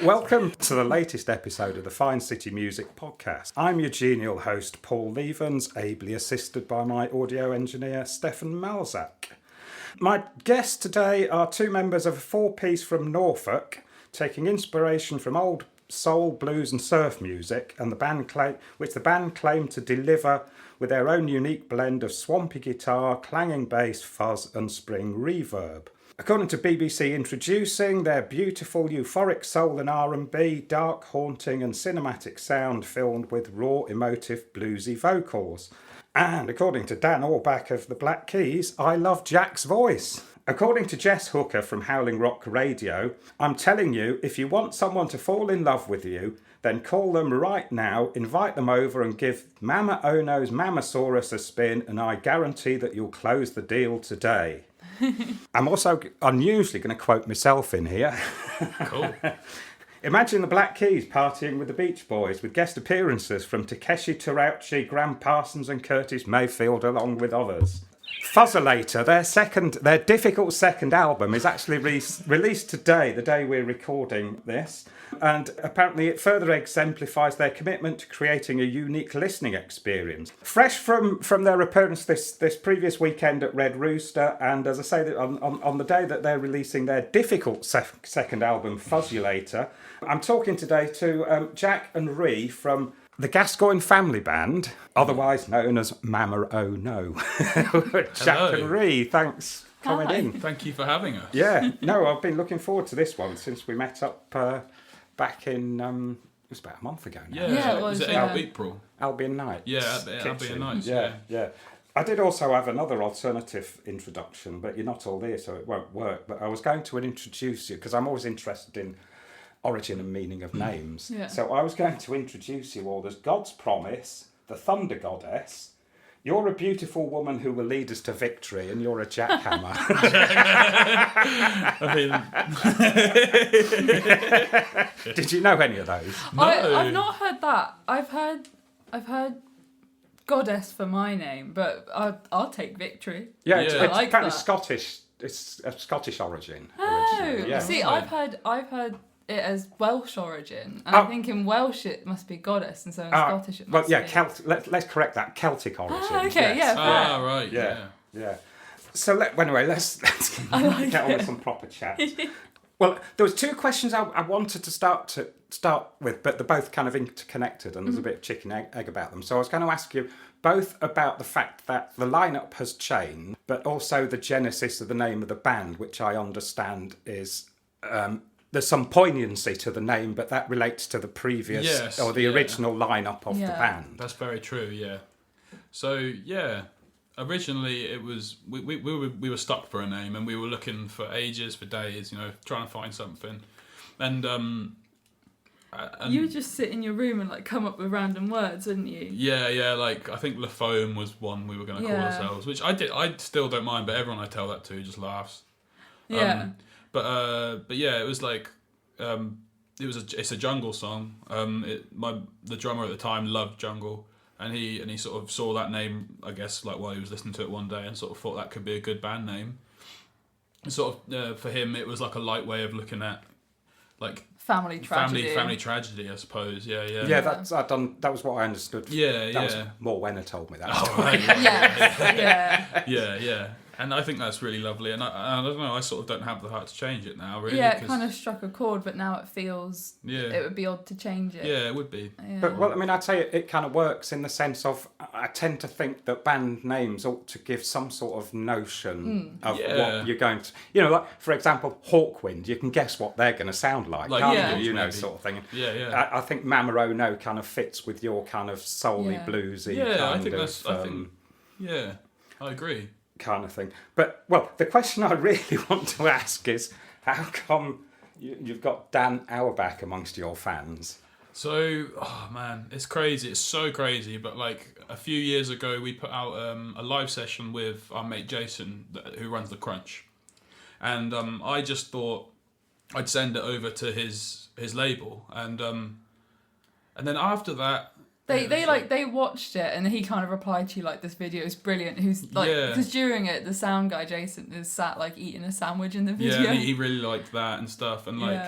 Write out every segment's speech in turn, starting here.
Welcome to the latest episode of the Fine City Music Podcast. I'm your genial host, Paul Levens, ably assisted by my audio engineer, Stefan Malzak. My guests today are two members of a four-piece from Norfolk, taking inspiration from old soul, blues and surf music, and which the band claim to deliver with their own unique blend of swampy guitar, clanging bass, fuzz and spring reverb. According to BBC Introducing, their beautiful euphoric soul and R&B, dark, haunting and cinematic sound filled with raw, emotive, bluesy vocals. And according to Dan Orbach of the Black Keys, I love Jack's voice. According to Jess Hooker from Howling Rock Radio, I'm telling you, if you want someone to fall in love with you, then call them right now, invite them over and give Mama Ono's Mamasaurus a spin, and I guarantee that you'll close the deal today. I'm also unusually going to quote myself in here. Cool. Imagine the Black Keys partying with the Beach Boys with guest appearances from Takeshi Terauchi, Graham Parsons and Curtis Mayfield along with others. Fuzz-u-lator, their difficult second album, is actually released today, the day we're recording this, and apparently it further exemplifies their commitment to creating a unique listening experience. Fresh from their appearance this previous weekend at Red Rooster, and as I say, on the day that they're releasing their difficult second album, Fuzz-u-lator, I'm talking today to Jack and Ree from the Gascoigne Family Band, otherwise known as Mama Oh No. Jack and Ree, thanks for coming in. Thank you for having us. Yeah, no, I've been looking forward to this one since we met up back in, it was about a month ago now. Yeah, it was April. Albion Nights. Yeah, Albion Nights. Yeah. I did also have another alternative introduction, but you're not all there, so it won't work. But I was going to introduce you, because I'm always interested in origin and meaning of names. Yeah. So I was going to introduce you all as God's Promise, the Thunder Goddess. You're a beautiful woman who will lead us to victory, and you're a jackhammer. Did you know any of those? No. I've not heard that. I've heard Goddess for my name, but I'll take victory. Yeah, Yeah. it's I like apparently that. Scottish. It's a Scottish origin. Oh, originally, yeah. see, Right. I've heard it as Welsh origin, and I think in Welsh it must be goddess, and so in Scottish it must be. Let's correct that. Celtic origin. Okay, yes. yeah. Right. Yeah. So anyway, let's like get on with some proper chat. Well, there was two questions I wanted to start with, but they're both kind of interconnected, and there's a bit of chicken egg about them. So I was going to ask you both about the fact that the lineup has changed, but also the genesis of the name of the band, which I understand is. There's some poignancy to the name, but that relates to the previous original lineup of the band. That's very true. Yeah. So originally it was we were stuck for a name, and we were looking for ages, for days, trying to find something, and you would just sit in your room and come up with random words, wouldn't you? Yeah. Like I think La Foam was one we were going to call ourselves, which I did. I still don't mind, but everyone I tell that to just laughs. Yeah. But yeah, it was like it's a jungle song. The drummer at the time loved jungle, and he sort of saw that name, I guess, while he was listening to it one day, and sort of thought that could be a good band name. And sort of for him, it was like a light way of looking at Family tragedy. Family tragedy, I suppose. Yeah. Yeah, that was what I understood. Yeah. Was more when told me that. Oh, right, yeah. And I think that's really lovely, and I don't know, I sort of don't have the heart to change it now, really. Yeah, it kind of struck a chord, but now it feels it would be odd to change it. Yeah, it would be. Yeah. But, I'd say it kind of works in the sense of, I tend to think that band names ought to give some sort of notion of what you're going to... for example, Hawkwind, you can guess what they're going to sound like, can't you? Maybe. Sort of thing. Yeah. I think Mama Oh No kind of fits with your kind of soul-y, bluesy I agree. kind of thing. But, the question I really want to ask is, how come you've got Dan Auerbach amongst your fans? So, it's crazy. It's so crazy. But a few years ago, we put out a live session with our mate Jason, who runs the Crunch, and I just thought I'd send it over to his label, and then after that, They watched it and he kind of replied to you like, this video is brilliant. Who's like, because during it the sound guy Jason is sat like eating a sandwich in the video. Yeah, and he really liked that and stuff, and like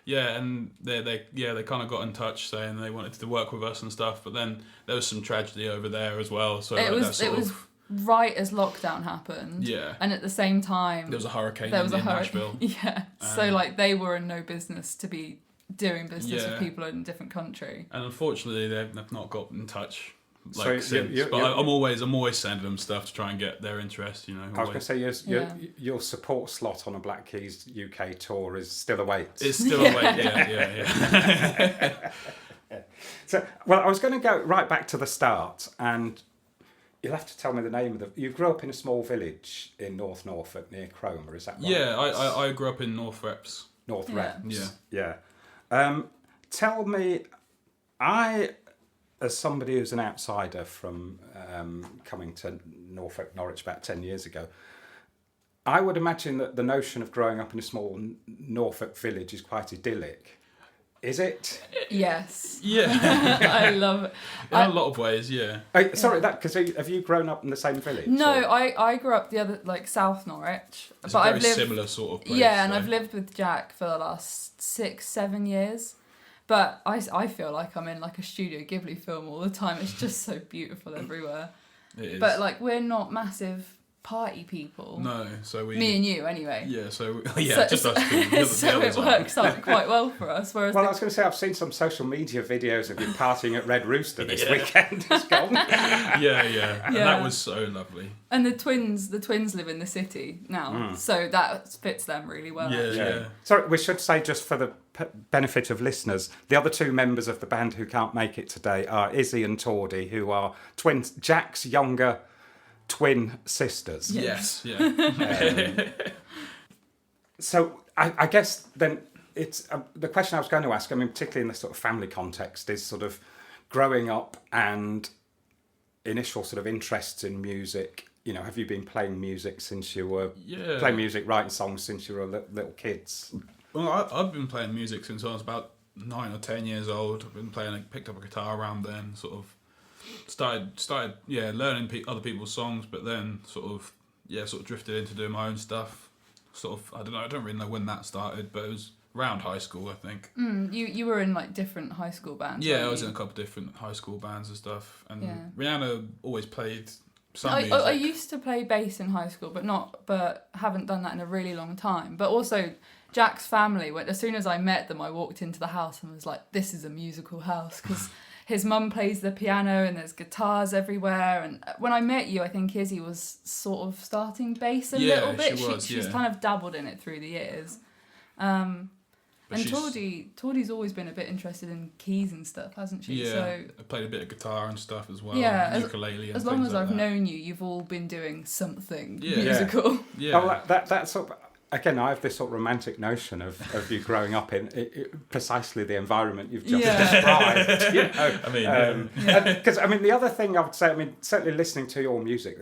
and they kind of got in touch saying they wanted to work with us and stuff, but then there was some tragedy over there as well. So it was right as lockdown happened. Yeah, and at the same time there was a hurricane in Nashville. Yeah, so like they were in no business to be doing business with people in a different country. And unfortunately, they've not got in touch since. But I'm always sending them stuff to try and get their interest. I was going to say your support slot on a Black Keys UK tour is still awaits. It's still await. Yeah. So, well, I was going to go right back to the start, and you'll have to tell me the name of the. You grew up in a small village in North Norfolk near Cromer, is that right? Yeah, I grew up in Northrepps. Northrepps. Yeah. Tell me, as somebody who's an outsider from coming to Norfolk, Norwich about 10 years ago, I would imagine that the notion of growing up in a small Norfolk village is quite idyllic. Is it? Yes. Yeah. I love it. In a lot of ways, yeah. Because have you grown up in the same village? No, I grew up the other, like South Norwich. It's but a very I've lived, similar sort of place. Yeah, and I've lived with Jack for the last 6-7 years. But I feel like I'm in like a Studio Ghibli film all the time. It's just so beautiful everywhere. It is. But like we're not massive party people. No, so me and you anyway. Yeah, just us two. So it works out quite well for us. Whereas I was going to say I've seen some social media videos of you partying at Red Rooster this weekend. It's gone. Yeah, and that was so lovely. And the twins live in the city now, so that fits them really well. Yeah. Sorry, we should say, just for the benefit of listeners, the other two members of the band who can't make it today are Izzy and Tordy, who are twins. Jack's younger twin sisters. Yes. Yeah. So I guess then it's the question I was going to ask. I mean, particularly in the sort of family context, is sort of growing up and initial sort of interests in music. Have you been playing music since you were playing music, writing songs since you were little kids? Well, I've been playing music since I was about 9 or 10 years old. I've been picked up a guitar around then, sort of started learning other people's songs, but then sort of drifted into doing my own stuff. I don't really know when that started, but it was around high school, I think. You were in like different high school bands. Yeah, I was in a couple of different high school bands and stuff. And Rihanna always played some music. I used to play bass in high school, but haven't done that in a really long time. But also, Jack's family, as soon as I met them, I walked into the house and was like, this is a musical house, because his mum plays the piano and there's guitars everywhere. And when I met you, I think Izzy was sort of starting bass a little bit. She's kind of dabbled in it through the years. And Tordy's always been a bit interested in keys and stuff, hasn't she? Yeah, so, I played a bit of guitar and stuff as well. Yeah, ukulele. As long as I've known you, you've all been doing something musical. Yeah. Oh, that sort of. Again, I have this sort of romantic notion of you growing up in precisely the environment you've just described. Because the other thing I would say, certainly listening to your music,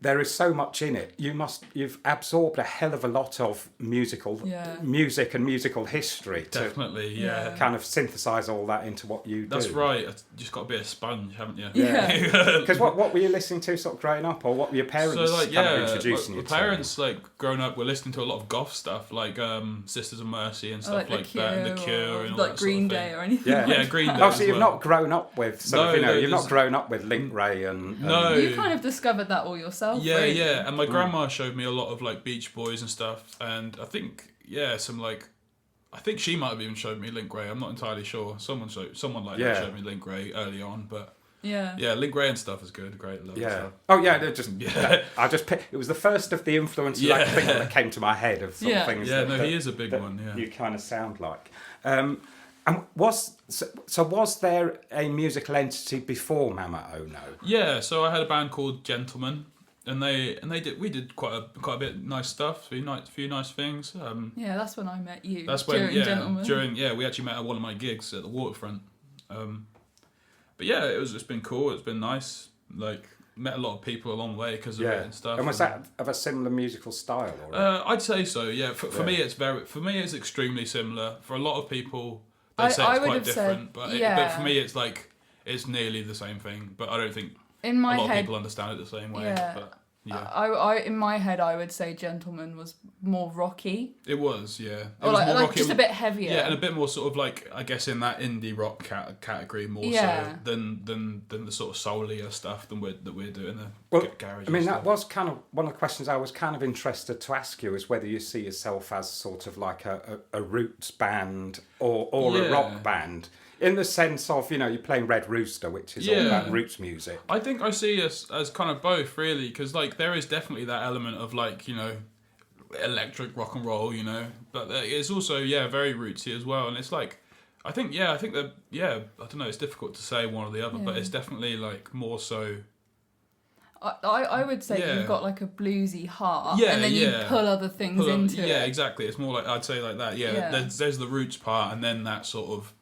there is so much in it. You've absorbed a hell of a lot of music and musical history to kind of synthesise all that into what you do. That's right. You just got to be a sponge, haven't you? Yeah. Because what were you listening to sort of growing up, or what were your parents introducing you to? My parents, growing up, were listening to a lot of goth stuff, like Sisters of Mercy and stuff like that, and The Cure, and all that Green sort of Day thing. or anything. Yeah, Green Day. Oh, so you've not grown up with you've not grown up with Link Ray and no. You kind of discovered that all yourself. Yeah, and my grandma showed me a lot of Beach Boys and stuff, and I think I think she might have even showed me Link Ray. I'm not entirely sure. Someone that showed me Link Ray early on, but Link Ray and stuff is good. Great, love stuff. Oh yeah, it was the first of the influences I think that came to my head of sort of things. Yeah, he is a big one. Yeah, you kind of sound like. And was there a musical entity before Mama Oh No? Yeah, so I had a band called Gentlemen, and we did quite a bit of nice stuff, a few nice things. That's when I met you. That's when Gentlemen. we actually met at one of my gigs at the Waterfront. But yeah, it's been cool. It's been nice. Met a lot of people along the way because of it and stuff. And was that of a similar musical style? Or I'd say so. Yeah. For me, it's extremely similar. For a lot of people, they say it's quite different. But for me, it's it's nearly the same thing, but I don't think In my a lot head, of people understand it the same way. Yeah. But yeah, I in my head I would say Gentleman was more rocky, it was. Yeah, it or was like, more like rocky. just a bit heavier. Yeah, and a bit more sort of like, I guess, in that indie rock category more Yeah. so than the sort of soulier stuff that we're doing the garage. I mean, stuff. that was kind of one of the questions I was kind of interested to ask you, is whether you see yourself as sort of like a roots band or a Yeah. rock band, in the sense of, you know, you're playing Red Rooster, which is all Yeah. about roots music. I think I see us as kind of both, really, because like there is definitely that element of like, you know, electric rock and roll, you know, but it's also very rootsy as well, and it's like I think that I don't know, it's difficult to say one or the other, but it's definitely like more so. I would say Yeah. you've got like a bluesy heart, Yeah, and then you yeah. pull other things into it. Yeah, exactly. It's more like, I'd say like that. Yeah, Yeah. There's the roots part, and then that sort of,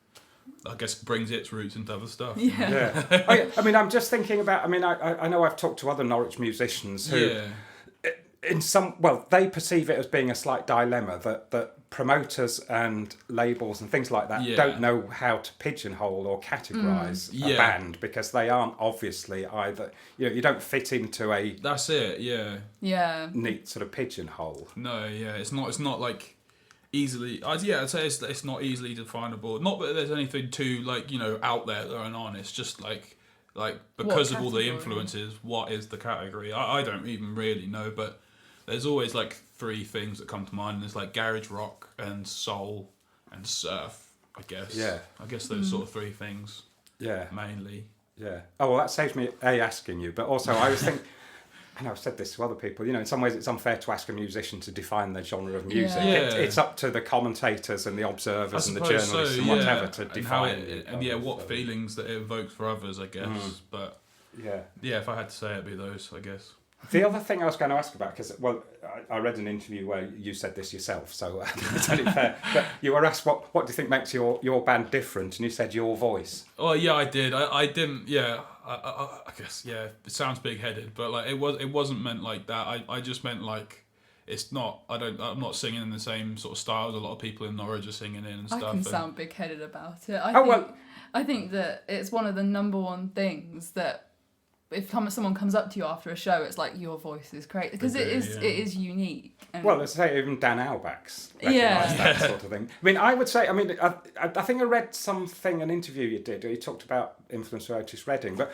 I guess, brings its roots into other stuff. Yeah. Yeah. I mean, I'm just thinking about, I mean, I know I've talked to other Norwich musicians who, they perceive it as being a slight dilemma that promoters and labels and things like that don't know how to pigeonhole or categorise a band, because they aren't obviously either, you know, you don't fit into a That's it. Yeah. neat sort of pigeonhole. No. Yeah. It's not like easily. I'd say it's not easily definable. Not that there's anything too like, you know, out there going on. It's just like because of all the category? influences, what is the category? I don't even really know, but there's always like three things that come to mind. And there's like garage rock and soul and surf, I guess. Yeah. I guess those sort of three things. Yeah. Mainly. Yeah. Oh, well, that saves me asking you, but also I was thinking, and I've said this to other people, you know, in some ways it's unfair to ask a musician to define the genre of music. Yeah. It's up to the commentators and the observers and the suppose journalists and whatever to define. What feelings that it evokes for others, I guess. But Yeah. if I had to say, it'd be those, I guess. The other thing I was going to ask about, because, well, I read an interview where you said this yourself, so it's only fair. But you were asked, what do you think makes your band different? And you said your voice. Oh yeah, I did. I didn't. Yeah, I guess. Yeah, it sounds big-headed, but like it wasn't meant like that. I just meant like it's not. I'm not singing in the same sort of style as a lot of people in Norwich are singing in and stuff. I can and, sound big-headed about it. I think that it's one of the number one things that if someone comes up to you after a show, it's like, your voice is great, because it is unique. And well, let's say even Dan Auerbach's recognised that sort of thing. I mean, I would say, I think I read an interview you did where you talked about influence of Otis Redding, but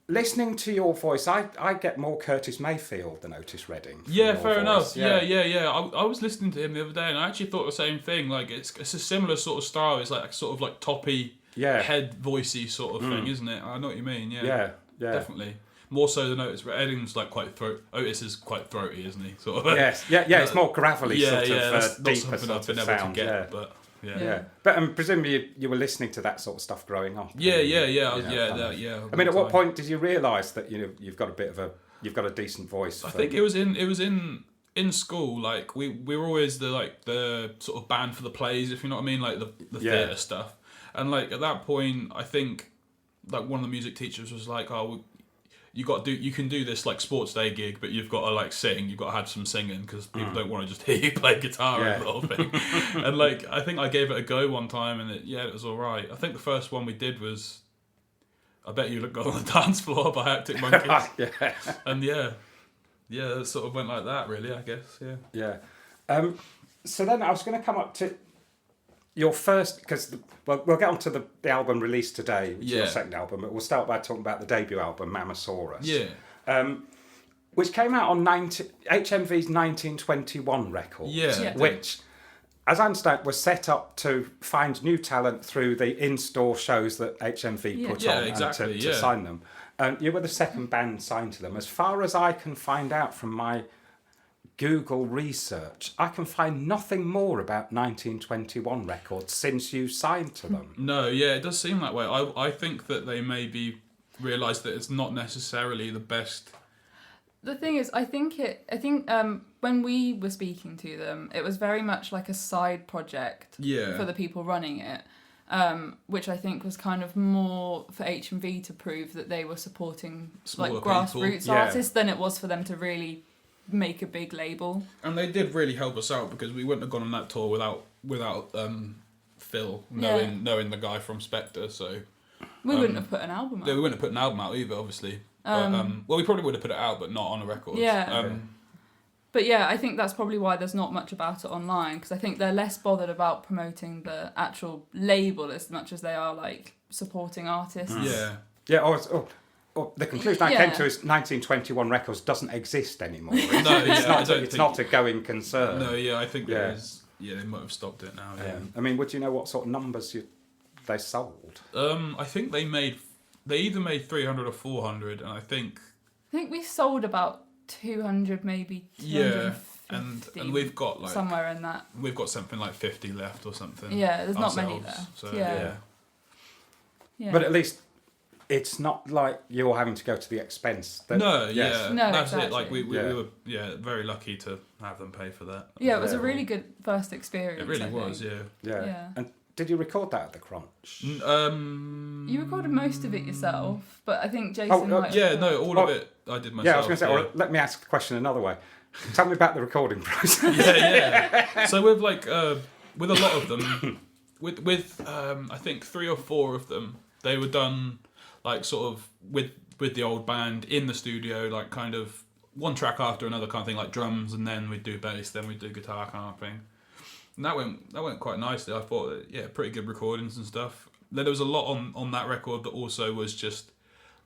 listening to your voice, I get more Curtis Mayfield than Otis Redding. Yeah, fair enough. Yeah. I was listening to him the other day, and I actually thought the same thing. Like, it's a similar sort of style. It's like sort of like toppy, head voicey sort of thing, isn't it? I know what you mean. Yeah, definitely. More so than Otis. Redding's like Otis is quite throaty, isn't he? Sort of. Yes. Yeah. It's more gravelly, sort of that's deeper not sort I've been of able sound. to get, but. Yeah. But presumably you were listening to that sort of stuff growing up. Yeah. I mean, at what point did you realise that you've got a decent voice? I think it was in school. Like we were always the sort of band for the plays, if you know what I mean, like the theatre stuff. And like at that point, I think like one of the music teachers was like, "Oh, you can do this like sports day gig, but you've got to like sing. You've got to have some singing because people don't want to just hear you play guitar and the whole thing." And like I think I gave it a go one time, and it was all right. I think the first one we did was "I Bet You Look Good on the Dance Floor" by Arctic Monkeys. And it sort of went like that, really. I guess. Yeah. So then I was going to come up to your first, because we'll get on to the album released today, which is your second album, but we'll start by talking about the debut album, Mammosaurus. Yeah. Which came out on HMV's 1921 record. Which, as I understand, was set up to find new talent through the in-store shows that HMV put on and to sign them. You were the second band signed to them. As far as I can find out from my Google research, I can find nothing more about 1921 records since you signed to them. No, it does seem that way. I think that they maybe realised that it's not necessarily the best. The thing is, I think when we were speaking to them, it was very much like a side project for the people running it, which I think was kind of more for HMV to prove that they were supporting smaller, like grassroots artists than it was for them to really make a big label. And they did really help us out, because we wouldn't have gone on that tour without Phil knowing the guy from Spectre. So We wouldn't have put an album out. Yeah, we wouldn't have put an album out either, obviously. Well, we probably would have put it out, but not on a record. Yeah. But yeah, I think that's probably why there's not much about it online, because I think they're less bothered about promoting the actual label as much as they are like supporting artists. Yeah. Yeah, or the conclusion I came to is 1921 Records doesn't exist anymore. It's not a going concern. No, yeah, I think there is. Yeah, they might have stopped it now. Yeah. I mean, would you know what sort of numbers they sold? I think they either made 300 or 400, and I think we sold about 200, maybe 250. and we've got like somewhere in that. We've got something like 50 left or something. Yeah, there's not many left. So, yeah. But at least it's not like you're having to go to the expense. No, that's exactly. it. Like we were very lucky to have them pay for that. Yeah, it was a really good first experience. It really was. Yeah. And did you record that at the Crunch? You recorded most of it yourself, but I think Jason. All of it I did myself. Yeah, I was going to say. Or let me ask the question another way. Tell me about the recording process. Yeah. So with with a lot of them, with I think 3 or 4 of them, they were done like sort of with the old band in the studio, like kind of one track after another kind of thing, like drums, and then we'd do bass, then we'd do guitar kind of thing. And that went quite nicely. I thought, pretty good recordings and stuff. Then there was a lot on that record that also was just,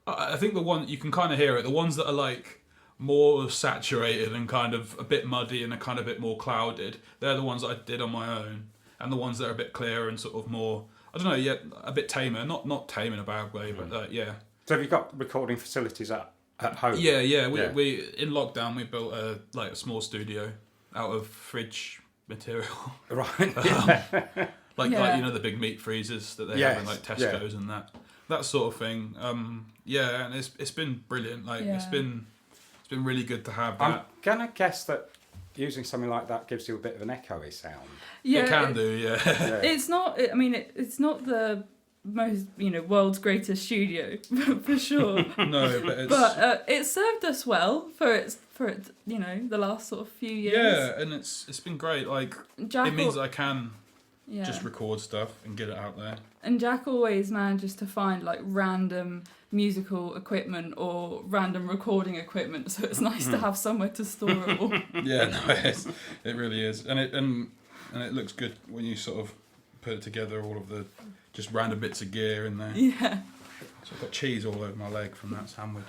I think the one, you can kind of hear it, the ones that are like more saturated and kind of a bit muddy and a kind of a bit more clouded, they're the ones that I did on my own. And the ones that are a bit clearer and sort of more, I don't know, a bit tamer, not tame in a bad way, but yeah. So have you got recording facilities at home? Yeah. We in lockdown we built a small studio out of fridge material. Right. Like the big meat freezers that they have in like Tesco's and that sort of thing. And it's been brilliant. Like it's been really good to have that. I'm gonna guess that using something like that gives you a bit of an echoey sound. Yeah, it can do. Yeah. It's not. I mean, it's not the most world's greatest studio for sure. No, but it served us well for it the last sort of few years. Yeah, and it's been great. Like Jack it means I can just record stuff and get it out there. And Jack always manages to find like random musical equipment or random recording equipment, so it's nice to have somewhere to store it all. Yeah, no, it really is, and it looks good when you sort of put it together, all of the just random bits of gear in there. Yeah. So I've got cheese all over my leg from that sandwich.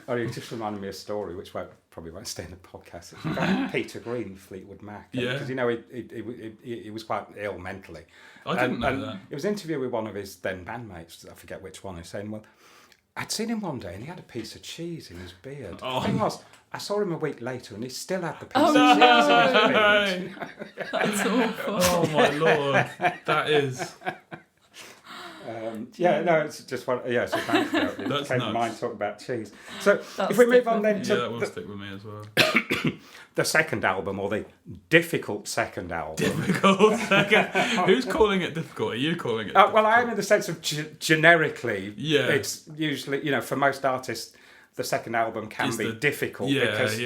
You just reminded me of a story which probably won't stay in the podcast. It's about Peter Green, Fleetwood Mac. Yeah. Because he was quite ill mentally. I didn't know that. It was an interview with one of his then bandmates, I forget which one, who's saying, well, I'd seen him one day and he had a piece of cheese in his beard. Oh. The thing was, I saw him a week later and he still had the piece of cheese in his beard. That's awful. Oh my lord, that is. It's just one. Yeah, so thank you. It That's came to nuts. mind talking about cheese. So That'll if we move stick on then Yeah, to that will stick with me as well. the second album, or the difficult second album. Difficult second. Who's calling it difficult? Are you calling it? Well, I am in the sense of generically. Yeah. It's usually, for most artists, the second album can be difficult because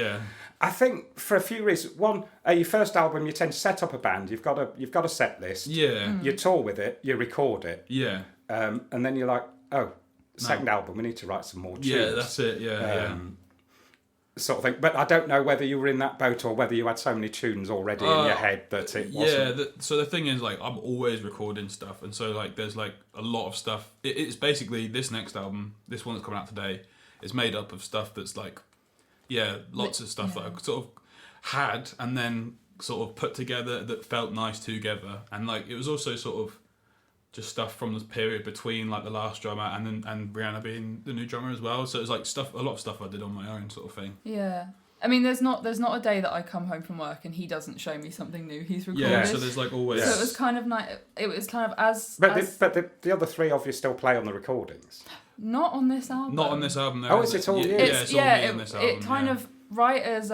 I think for a few reasons. One, your first album, you tend to set up a band. You've got a set list. Yeah. You tour with it. You record it. Yeah. And then you're like, second album, we need to write some more tunes. Yeah, that's it. Yeah. Sort of thing. But I don't know whether you were in that boat or whether you had so many tunes already in your head that it wasn't. Yeah. So the thing is, like, I'm always recording stuff, and so like, there's like a lot of stuff. It's basically this next album, this one that's coming out today, is made up of stuff that's like, lots of stuff that I sort of had and then sort of put together that felt nice together, and like it was also sort of just stuff from the period between like the last drummer and Brianna being the new drummer as well. So it was like a lot of stuff I did on my own sort of thing. Yeah. I mean, there's not a day that I come home from work and he doesn't show me something new he's recorded. Yeah, so there's like always. So it was kind of nice. It was kind of as. But the other three of you still play on the recordings. Not on this album. Not on this album. Oh, is it all you? It's all me on this album. It kind of right as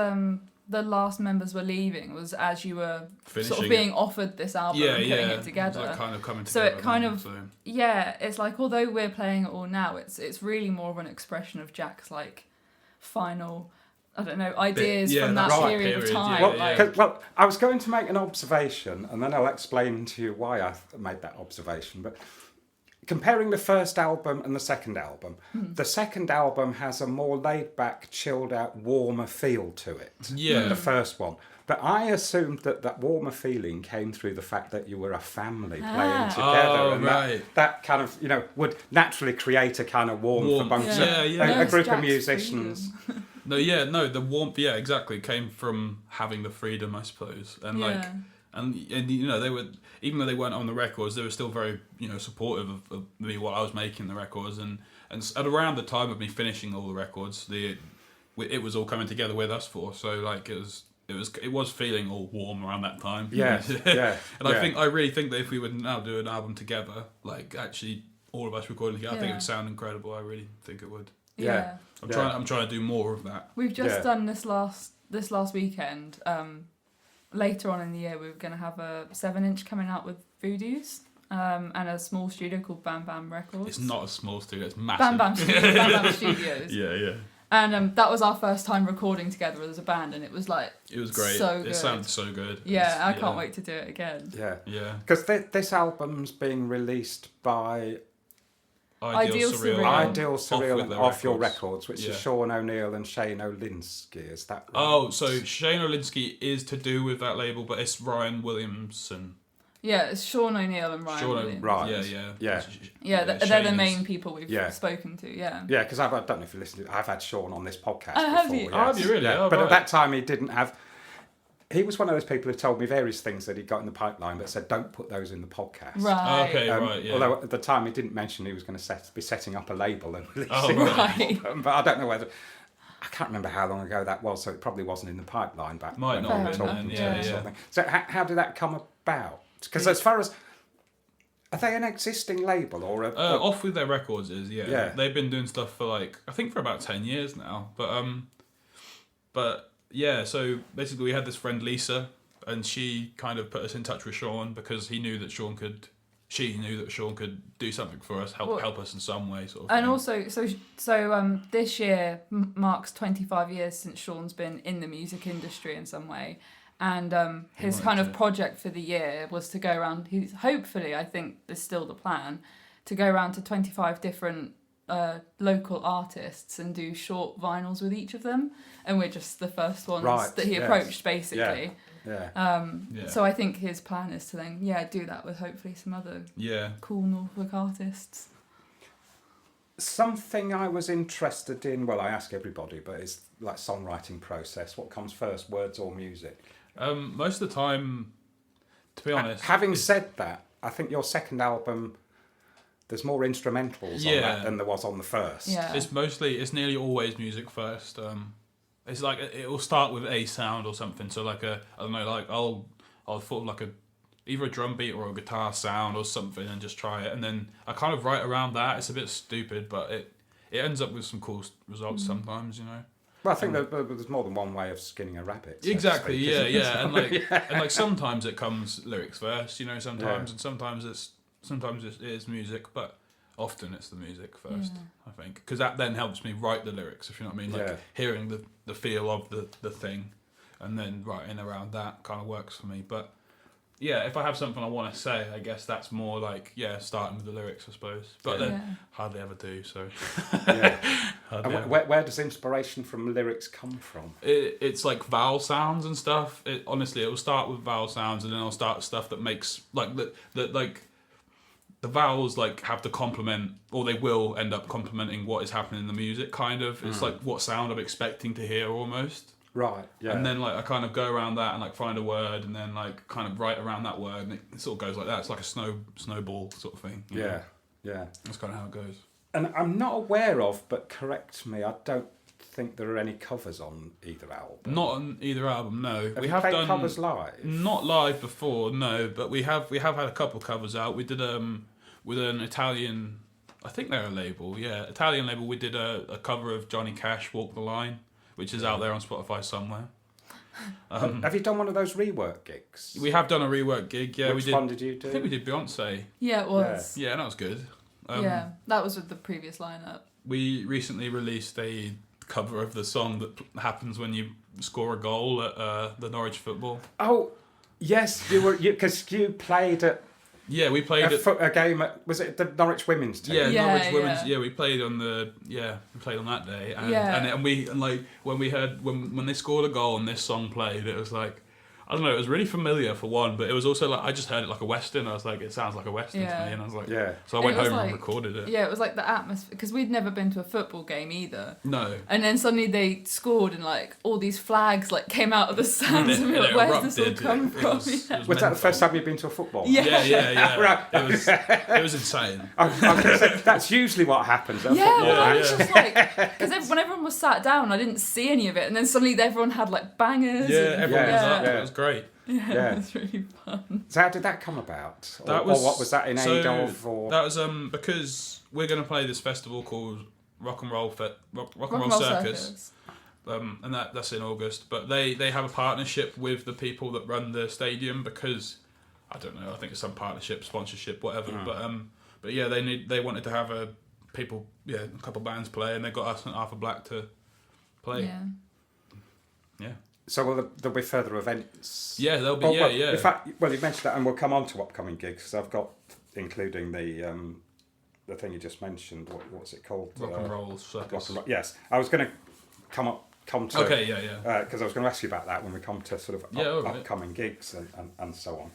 the last members were leaving was as you were Finishing sort of being offered this album and putting it together. It was like kind of coming so together. it kind of it's like although we're playing it all now, it's really more of an expression of Jack's like final, I don't know, ideas from that period of time. Well, I was going to make an observation and then I'll explain to you why I made that observation. But comparing the first album and the second album, the second album has a more laid-back, chilled-out, warmer feel to it than the first one. But I assumed that warmer feeling came through the fact that you were a family playing together, and that kind of would naturally create a kind of warmth amongst a group of musicians. The warmth, exactly, came from having the freedom, I suppose, and they were, even though they weren't on the records, they were still very supportive of me while I was making the records, and at around the time of me finishing all the records, it was all coming together with us four, so like it was feeling all warm around that time. I really think that if we would now do an album together, like actually all of us recording together, I think it would sound incredible. I really think it would. I'm trying to do more of that. We've just done this last weekend. Later on in the year, we were going to have a 7-inch coming out with Voodoo's. And a small studio called Bam Bam Records. It's not a small studio; it's massive. Bam Bam Studios. Yeah. And that was our first time recording together as a band, and it was great. So good. It sounded so good. Yeah, I can't wait to do it again. Yeah. Because this album's being released by Ideal Surreal off your records, which is Sean O'Neill and Shane Olinsky. Is that right? Oh, so Shane Olinsky is to do with that label, but it's Ryan Williamson. Yeah, it's Sean O'Neill and Ryan Williams. Right. Yeah, they're the main people we've spoken to, Yeah, because I don't know if you listen to I've had Sean on this podcast before. Have you? Yes. Oh, have you really? Yeah. But at that time he didn't have... He was one of those people who told me various things that he got in the pipeline but said, don't put those in the podcast. Right. Okay, Although at the time he didn't mention he was going to be setting up a label and releasing an album. But I don't know whether... I can't remember how long ago that was, so it probably wasn't in the pipeline back Might not have been then, sort of thing. So how did that come about? Because as far as... Are they an existing label or Off With Their Records is, They've been doing stuff for I think for about 10 years now. But so basically we had this friend Lisa, and she kind of put us in touch with Sean because she knew that Sean could do something for us, help us in some way, sort of. And thing. also, this year marks 25 years since Sean's been in the music industry in some way. And his kind of project for the year was to go around, hopefully, I think there's still the plan, to go around to 25 different local artists and do short vinyls with each of them. And we're just the first ones that he approached, basically. So I think his plan is to then, do that with hopefully some other cool Norfolk artists. Something I was interested in, well, I ask everybody, but it's like songwriting process. What comes first, words or music? Most of the time, to be honest. Having said that, I think your second album, there's more instrumentals on that than there was on the first. Yeah. It's nearly always music first. It's like it will start with a sound or something. So I'll thought of either a drum beat or a guitar sound or something and just try it, and then I kind of write around that. It's a bit stupid, but it ends up with some cool results sometimes, Well, I think there's more than one way of skinning a rabbit. So exactly, to speak, and sometimes it comes lyrics first, sometimes, and sometimes it is music, but often it's the music first, I think, because that then helps me write the lyrics, if you know what I mean, hearing the feel of the thing, and then writing around that kind of works for me, but. Yeah, if I have something I want to say, I guess that's more starting with the lyrics, I suppose. But then hardly ever do, so... Where does inspiration from lyrics come from? It's like vowel sounds and stuff. Honestly, it will start with vowel sounds, and then I'll start stuff that makes... the vowels have to complement, or they will end up complementing what is happening in the music, kind of. It's like what sound I'm expecting to hear, almost. Right, yeah. And then I kind of go around that and find a word and then kind of write around that word, and it sort of goes like that. It's like a snowball sort of thing. Yeah. That's kind of how it goes. And I'm not aware of, but correct me, I don't think there are any covers on either album. Not on either album, no. We have done covers live. Not live before, no, but we have had a couple covers out. We did with an Italian, I think they're a label, Italian label. We did a cover of Johnny Cash, "Walk the Line," which is out there on Spotify somewhere. Have you done one of those rework gigs? We have done a rework gig, yeah. Which one did you do? I think we did Beyonce. Yeah, it was. Yeah, that was good. That was with the previous lineup. We recently released a cover of the song that happens when you score a goal at the Norwich football. Oh, yes, you were, because you played at Yeah, we played a game at, was it the Norwich women's team? Yeah, Yeah, Norwich women's. yeah. Yeah, we played on we played on that day, and Yeah. and we and like when we heard when they scored a goal and this song played, it was like, I don't know, it was really familiar for one, but it was also like I just heard it like a western. I was like, it sounds like a western to me, and I was like, yeah. So I went It was home and like- recorded it. Yeah, it was like the atmosphere, because we'd never been to a football game either. No. And then suddenly they scored, and like all these flags like came out of the stands, and we were like, "Where's this all come from?" Was Yeah. Was that the first time you've been to a football? Yeah. Yeah. Right. It was insane. I was gonna say, that's usually what happens at a Yeah, football well, I match. was just like, because when everyone was sat down, I didn't see any of it, and then suddenly everyone had like bangers. Yeah, and, everyone was up. Yeah. It was great. Yeah. it was really fun. So how did that come about? Or, That was- or what was that in so aid of? Or That was because we're going to play this festival called Rock and Roll Circus. And that's in August. But they have a partnership with the people that run the stadium because I don't know. I think it's some partnership, sponsorship, whatever. But yeah, they wanted to have a couple bands play, and they got us and Arthur Black to play. Yeah. so there'll be further events. Yeah, there'll be. Well, yeah. In fact, you mentioned that, and we'll come on to upcoming gigs because I've got, including the thing you just mentioned. What's it called? Rock and Roll Circus. Rock and Roll. Yes, I was going to come to. Okay. Yeah. Because I was going to ask you about that when we come to sort of Yeah, all right. upcoming gigs and so on.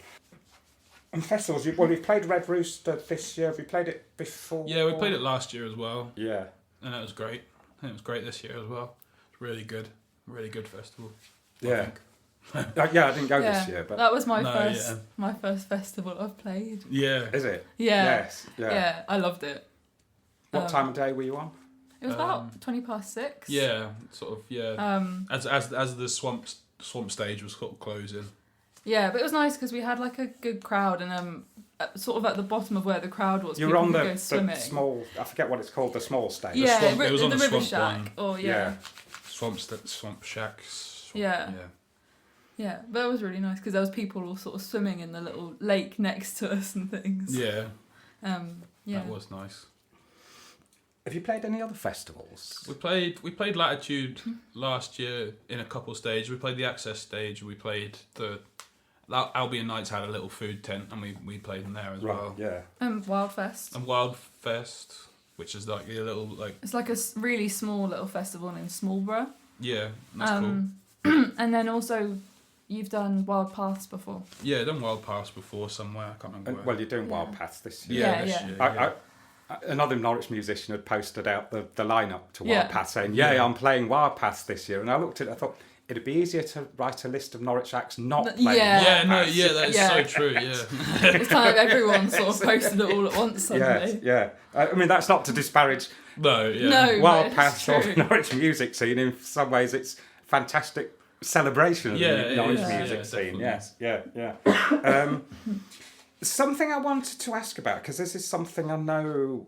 And festivals, you've played Red Rooster this year. Have you played it before? Yeah, we played it last year as well. Yeah. And that was great. I think it was great this year as well. It's really good festival. Yeah. Yeah, I didn't go this year, but that was my No, my first festival I've played. Yeah. is it? Yeah. Yes. Yeah. Yeah, I loved it. What time of day were you on? It was about 6:20. Yeah, sort of. Yeah. As the swamp stage was sort of closing. Yeah, but it was nice because we had like a good crowd, and sort of at the bottom of where the crowd was, You were people on could the go swimming. small. I forget what it's called. The small stage. Yeah, swamp- it was on the the River swamp Shack. one. Oh yeah. Swamp shacks. Yeah. Yeah, but it was really nice because there was people all sort of swimming in the little lake next to us and things. Yeah. Yeah. That was nice. Have you played any other festivals? We played Latitude last year in a couple stages. We played the Access stage. We played the Albion Nights had a little food tent, and we played in there as well. Yeah. Wildfest. And Wildfest, which is like a little like It's like a really small little festival in Smallborough. yeah, that's cool. And then also, you've done Wild Paths before. Yeah, done Wild Paths before somewhere. I can't remember. And, where. well, you're doing Yeah. Wild Paths this year. Yeah, this yeah. year, Another Norwich musician had posted out the lineup to Wild Yeah. Paths saying, Yeah. I'm playing Wild Paths this year. And I looked at it, I thought, it'd be easier to write a list of Norwich acts not Yeah. playing Yeah, no, Wild Paths. yeah, that's Yeah. so true. Yeah, It's kind of like everyone sort of posted it all at once suddenly. Yeah. I mean, that's not to disparage no, yeah, No. Wild it's Paths or true. Norwich music scene. In some ways, it's fantastic celebration of Yeah, the it Norwich is, music yeah, scene. definitely. Yes, yeah. Something I wanted to ask about, because this is something I know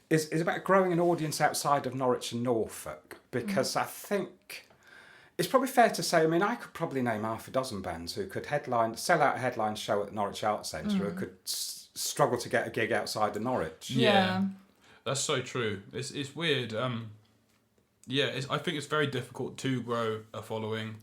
is about growing an audience outside of Norwich and Norfolk, because I think it's probably fair to say, I mean, I could probably name half a dozen bands who could sell out a headline show at Norwich Arts Centre who could struggle to get a gig outside of Norwich. Yeah. That's so true. It's weird. I think it's very difficult to grow a following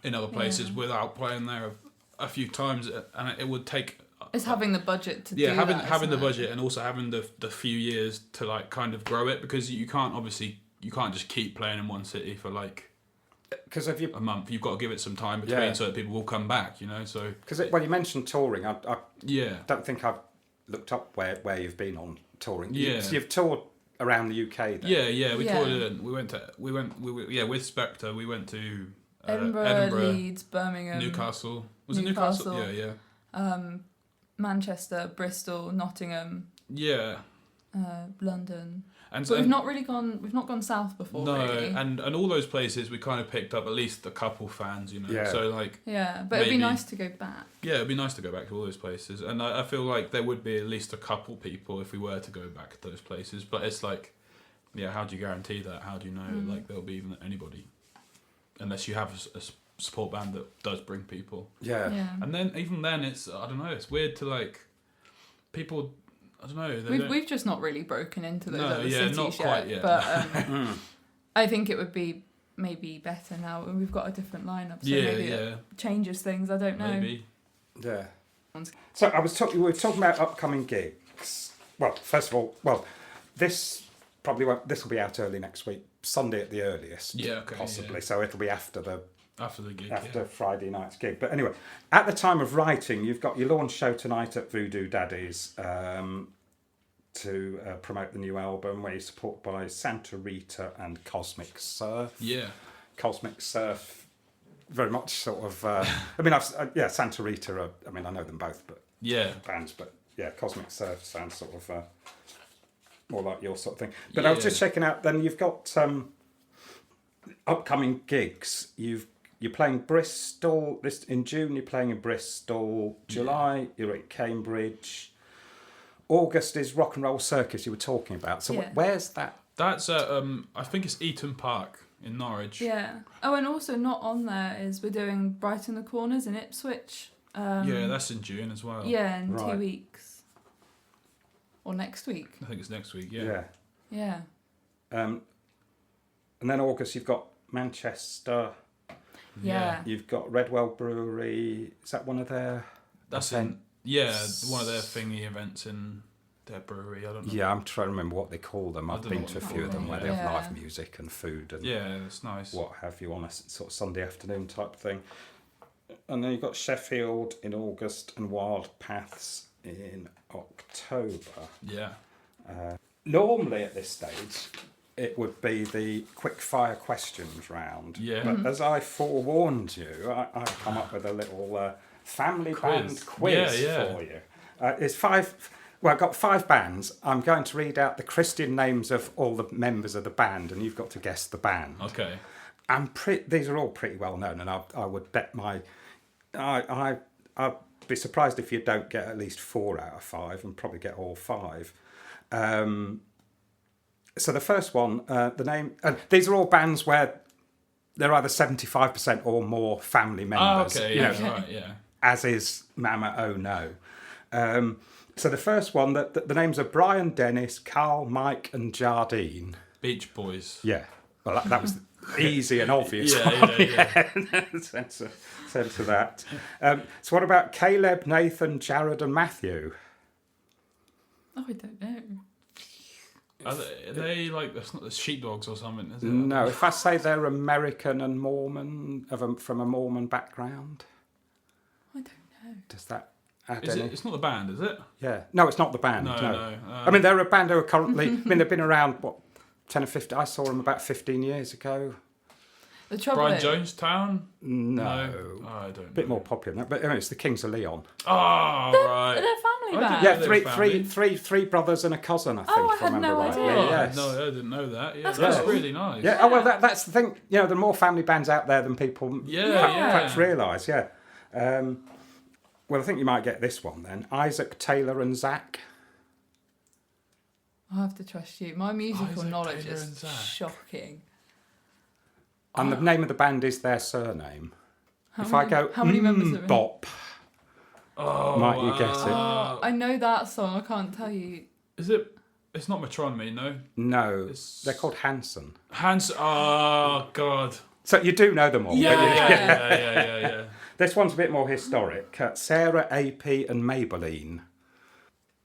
in other places without playing there a few times, and it would take. It's having the budget to do having that. the isn't it? budget and also having the few years to like kind of grow it, because you can't just keep playing in one city for like Because if you a month. You've got to give it some time between so that people will come back. So because you mentioned touring. I yeah. don't think I've looked up where you've been on touring. Yeah. So you've toured around the UK then? Yeah, we Yeah. toured it. We went with Spectre. We went to Edinburgh, Leeds, Birmingham, Newcastle. Was Newcastle. it Newcastle? Yeah. Manchester, Bristol, Nottingham, Yeah. London. And But we've not gone south before. No, really. and all those places we kind of picked up at least a couple fans, Yeah. So like, Yeah, but it'd be maybe- nice to go back. yeah, it'd be nice to go back to all those places, and I feel like there would be at least a couple people if we were to go back to those places. But it's like, yeah, how do you guarantee that? How do you know like there'll be even anybody, unless you have a support band that does bring people. Yeah. And then even then, it's I don't know. It's weird to like people. I don't know. We've just not really broken into those other cities not quite yet. But I think it would be maybe better now when we've got a different lineup. So maybe it changes things. I don't know. Maybe. Yeah. So we were talking about upcoming gigs. Well, first of all, this will be out early next week, Sunday at the earliest. Yeah, okay, possibly. yeah. So it'll be after the gig. Friday night's gig. But anyway, at the time of writing, you've got your launch show tonight at Voodoo Daddy's to promote the new album, where you're supported by Santa Rita and Cosmic Surf. Yeah. Cosmic Surf, very much sort of. Santa Rita. I know them both, but bands. But yeah, Cosmic Surf sounds sort of more like your sort of thing. But I was just checking out. Then you've got upcoming gigs. You're playing Bristol in June. You're playing in Bristol. July you're at Cambridge. August is Rock and Roll Circus you were talking about. So where's that? That's I think it's Eaton Park in Norwich. Yeah. Oh, and also not on there is we're doing Brighton the Corners in Ipswich. That's in June as well. Yeah, in 2 weeks. Or next week. I think it's next week. Yeah. Yeah. And then August you've got Manchester. Yeah. You've got Redwell Brewery. Is that one of their? That's one of their thingy events in their brewery. I don't know. Yeah, I'm trying to remember what they call them. I've been to a few of them where they have live music and food and it's nice. What have you on a sort of Sunday afternoon type thing. And then you've got Sheffield in August and Wild Paths in October. Yeah. Normally at this stage, it would be the quick fire questions round. Yeah. But as I forewarned you, I've come up with a little family band quiz for you. It's 5. Well, I've got 5 bands. I'm going to read out the Christian names of all the members of the band, and you've got to guess the band. Okay. These are all pretty well known, and I would bet I'd be surprised if you don't get at least 4 out of 5, and probably get all 5. So the first one, the name. These are all bands where they're either 75% or more family members. Oh, okay. Right. Yeah. As is Mama Oh No. So the first one, the names are Brian, Dennis, Carl, Mike, and Jardine. Beach Boys. Yeah. Well, that was easy and obvious. Yeah. sense of that. So what about Caleb, Nathan, Jared, and Matthew? Oh, I don't know. Are they like, that's not the Sheepdogs or something, is it? No, if I say they're American and Mormon, from a Mormon background. I don't know. Does that add Is any? it's not the band, is it? Yeah. No, it's not the band. No. I mean, they're a band who are currently... they've been around, 10 or 15... I saw them about 15 years ago. The trouble Brian is... Jonestown? No. Oh, I don't know. A bit more popular than that. But it's the Kings of Leon. Oh, right. They're family band. Yeah, three brothers and a cousin, I think. Oh, I if had remember no right. idea. Yeah, yes. No, I didn't know that. Yeah, That's that's cool. really nice. Yeah. Oh, well, that's the thing. There are more family bands out there than people perhaps realise. Yeah. Well, I think you might get this one then. Isaac, Taylor, and Zach. I have to trust you. My musical Isaac, knowledge Taylor, is and Zach. shocking. And the name of the band is their surname. How many members are in? Bop. Oh, Might you get it? Oh, I know that song. I can't tell you. Is it? It's not Metronomy, no. No, they're called Hanson. Oh God. So you do know them all. Yeah. This one's a bit more historic. Sarah, AP, and Maybelline.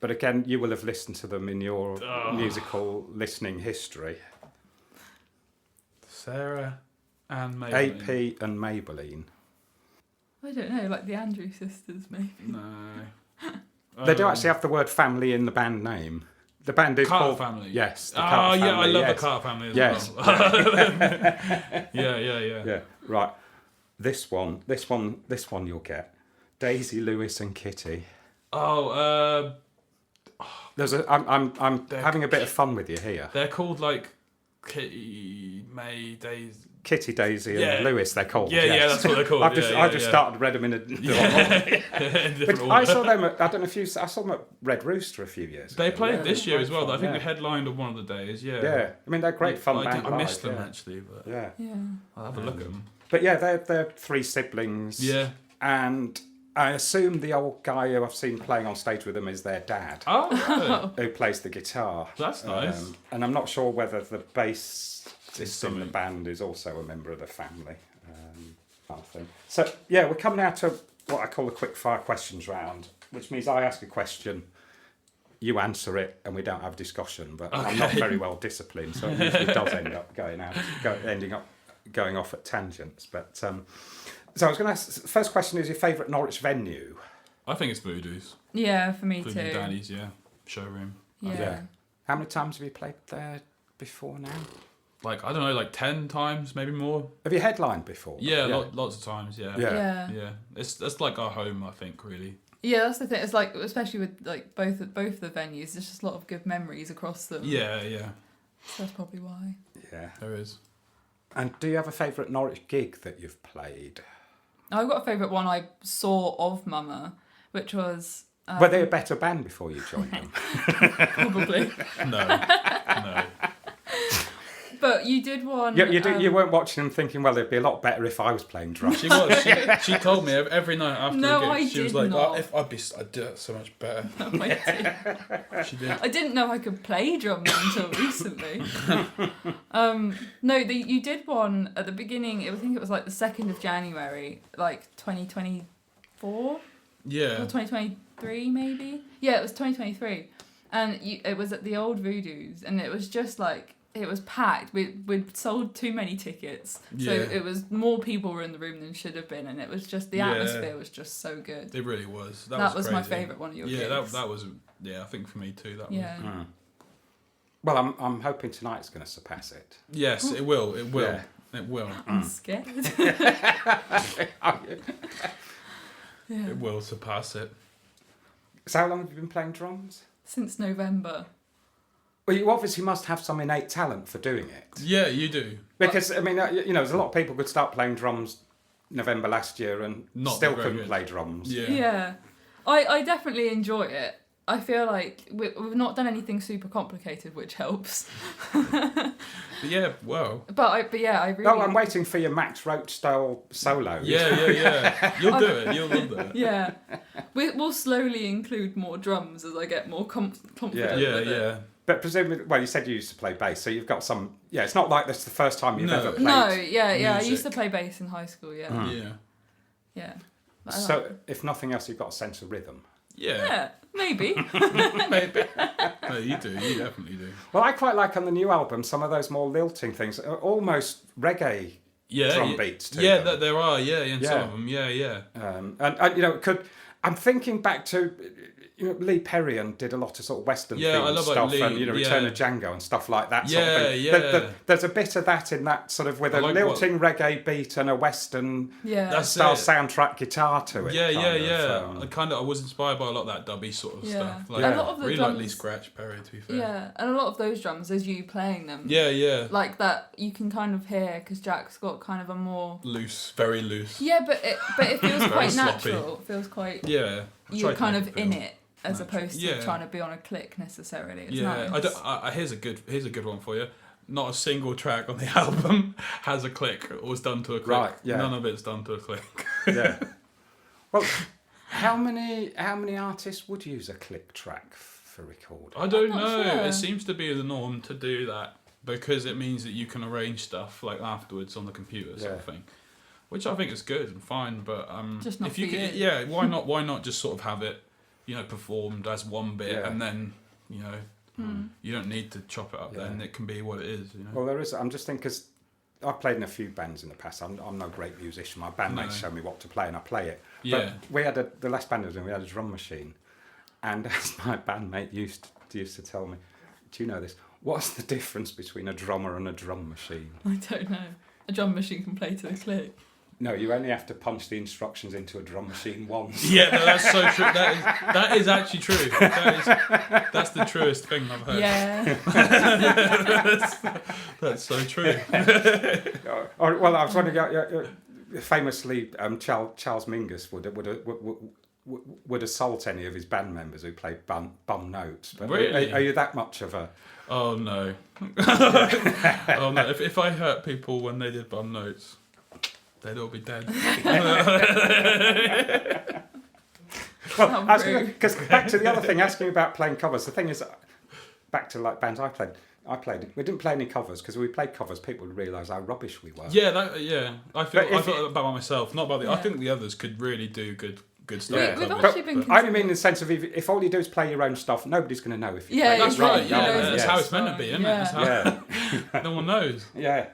But again, you will have listened to them in your musical listening history. Sarah and Maybelline. AP and Maybelline. I don't know, like the Andrews sisters, maybe. No. They do actually have the word family in the band name. The band is Carter called... Family. Yes. The Oh, Carter yeah, family, I love yes. the Carter Family as Yes. well. Yeah. Yeah, right. This one you'll get. Daisy, Lewis, and Kitty. Oh, I'm having a bit of fun with you here. they're called like Kitty, May, Daisy. Kitty, Daisy, and Lewis. They're called. Yeah, yes. that's what they're called. I just started read them in a Different But I order. saw them. I don't know if you. I saw them at Red Rooster a few years ago. They played this year as well. I think yeah. they headlined on one of the days. Yeah. Yeah, I mean they're great fun band. I missed live, them yeah. actually, but Yeah. I'll have a look at them. But yeah, they're 3 siblings. Yeah. And I assume the old guy who I've seen playing on stage with them is their dad, Oh, who plays the guitar. That's nice. And I'm not sure whether the bassist in the band is also a member of the family. Kind of thing. So yeah, we're coming out to what I call the quick fire questions round, which means I ask a question, you answer it, and we don't have a discussion. But I'm not very well disciplined, so it usually does end up going off at tangents. But so I was going to ask. The first question is your favourite Norwich venue. I think it's Voodoo's. Yeah, for me Voodoo too. Daddy's, yeah. Showroom. Yeah. How many times have you played there before now? Like, I don't know, like 10 times, maybe more. Have you headlined before? Yeah, lots of times, yeah. Yeah. That's like our home, I think, really. Yeah, that's the thing. It's like, especially with like both the venues, there's just a lot of good memories across them. Yeah. So that's probably why. Yeah. There is. And do you have a favourite Norwich gig that you've played? I've got a favourite one I saw of Mama, which was... Were they a better band before you joined them? Probably. No. But you did one... You weren't watching them thinking, well, it'd be a lot better if I was playing drums. She was. She told me every night after the gig, she was like, not. "Oh, if I'd do it so much better." No, I did. She did. I didn't know I could play drums until recently. You did one at the beginning. I think it was like the 2nd of January, like 2024? Yeah. Or 2023, maybe? Yeah, it was 2023. And it was at the old Voodoo's, and it was just like... It was packed. We'd sold too many tickets, so it was more people were in the room than should have been, and it was just the atmosphere was just so good. It really was. That was my crazy. favourite one of your gigs. gigs. That was. Yeah, I think for me too. That Yeah. was. Well, I'm hoping tonight's going to surpass it. Yes, it will. It will. Yeah. It will. I'm scared. Yeah. It will surpass it. So how long have you been playing drums? Since November. Well, you obviously must have some innate talent for doing it. Yeah, you do. Because, I mean, there's a lot of people could start playing drums November last year and still couldn't play drums. Yeah. I definitely enjoy it. I feel like we've not done anything super complicated, which helps. Yeah, well. But I really... Oh, I'm waiting for your Max Roach style solo. Yeah. You'll do it. You'll love it. Yeah. We'll slowly include more drums as I get more confident with it. Yeah. But presumably, well, you said you used to play bass, so you've got some... Yeah, it's not like this is the first time you've ever played. No, yeah. I music. used to play bass in high school, yeah. Yeah. So, if nothing else, you've got a sense of rhythm. Yeah, maybe. Maybe. No, you do. You definitely do. Well, I quite like on the new album some of those more lilting things, almost reggae drum beats to them. Yeah, there are. Yeah, in some of them. Yeah. And I'm thinking back to... Lee Perry did a lot of sort of Western themed stuff, Lee, and Return of Django and stuff like that. Yeah, sort of thing. yeah. There's a bit of that in that sort of with a lilting reggae beat and a Western style soundtrack guitar to it. I was inspired by a lot of that dubby sort of stuff. A lot of the really drums, like Lee Scratch Perry, to be fair. Yeah, and a lot of those drums, as you playing them. Yeah. Like that, you can kind of hear because Jack's got kind of a more very loose. Yeah, but it feels quite sloppy. natural. It feels quite. Yeah. You're kind of in it. As opposed to trying to be on a click necessarily. It's nice. Here's a good one for you. Not a single track on the album has a click or was done to a click. Right, yeah. None of it's done to a click. Yeah. Well, how many artists would use a click track for recording? I don't know. Sure. It seems to be the norm to do that because it means that you can arrange stuff like afterwards on the computer sort of thing. Which I think is good and fine, but just not if you for you. yeah, why not just sort of have it performed as one bit and then, you don't need to chop it up then. It can be what it is, Well, there is. I'm just thinking, because I've played in a few bands in the past. I'm no great musician. My bandmates show me what to play and I play it. Yeah. But we had the last band I was in, we had a drum machine. And as my bandmate used to tell me, do you know this? What's the difference between a drummer and a drum machine? I don't know. A drum machine can play to the click. No, you only have to punch the instructions into a drum machine once. Yeah, no, that's so true. That is actually true. That's the truest thing I've heard. Yeah. that's so true. Well, I was wondering, famously, Charles Mingus would assault any of his band members who played bum notes. But really? Are you that much of a... Oh, no. Oh, no. If I hurt people when they did bum notes... They'd all be dead. Well, because back to the other thing, asking about playing covers. The thing is, back to like bands I played. We didn't play any covers because we played covers. People would realise how rubbish we were. Yeah. I feel about myself, not about the. Yeah. I think the others could really do good stuff. Yeah. We've covers. actually been I only mean in the sense of if all you do is play your own stuff, nobody's going to know if you Yeah, play That's it right. you Yeah, know, that's how it's meant to be, isn't it? That's how, no one knows. Yeah.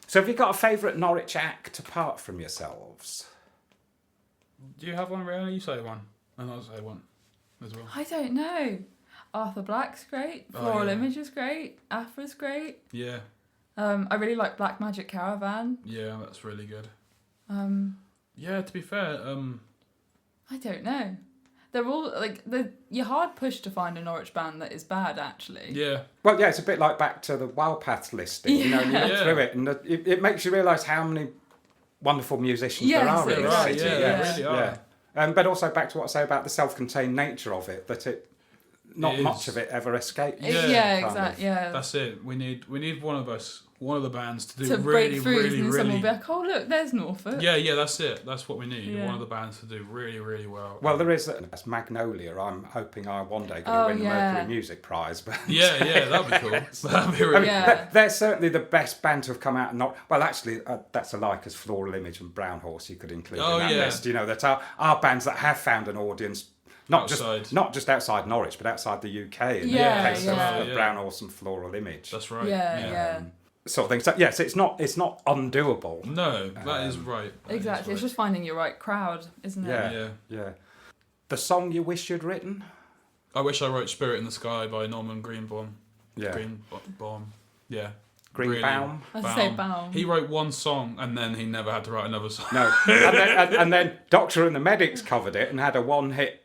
So have you got a favourite Norwich act apart from yourselves? Do you have one, Rihanna? You say one, and I'll say one as well. I don't know. Arthur Black's great. Floral yeah. Image is great. Afra's great. Yeah, I really like Black Magic Caravan. yeah, that's really good. Yeah, to be fair, I don't know. They're all like you're hard pushed to find a Norwich band that is bad. Actually. yeah, Well, yeah, it's a bit like back to the Wild Path listing. You know, you look Yeah. through it, and it makes you realise how many wonderful musicians there Yes, are in they're the right. city. Yeah, yeah. they really are. But also back to what I say about the self-contained nature of it, that not It much is. of it ever escapes. Yeah, Exactly. Yeah. That's it. We need one of us, one of the bands to do To really, break through, really, and someone will really. be like, "Oh, look, there's Norfolk." Yeah, that's it. That's what we need. Yeah. One of the bands to do really, really well. Well, there is that's Magnolia. I'm hoping I one day going to win the Mercury Music Prize. But Yeah, that'd be cool. That'd be really. I mean, Yeah. they're certainly the best band to have come out. Well, actually, that's a lie, because Floral Image and Brown Horse you could include in that list. You know, that are bands that have found an audience. Not just outside Norwich, but outside the UK. In the case of Brown Horse and Floral Image. That's right. Yeah. Sort of thing. So yes, it's not undoable. No, that is right. That Exactly. is It's right. just finding your right crowd, isn't it? Yeah. The song you wish you'd written. I wish I wrote "Spirit in the Sky" by Norman Greenbaum. Yeah. Greenbaum. Yeah. Greenbaum. I'd say Baum. He wrote one song and then he never had to write another song. No. and then Doctor and the Medics covered it and had a one-hit.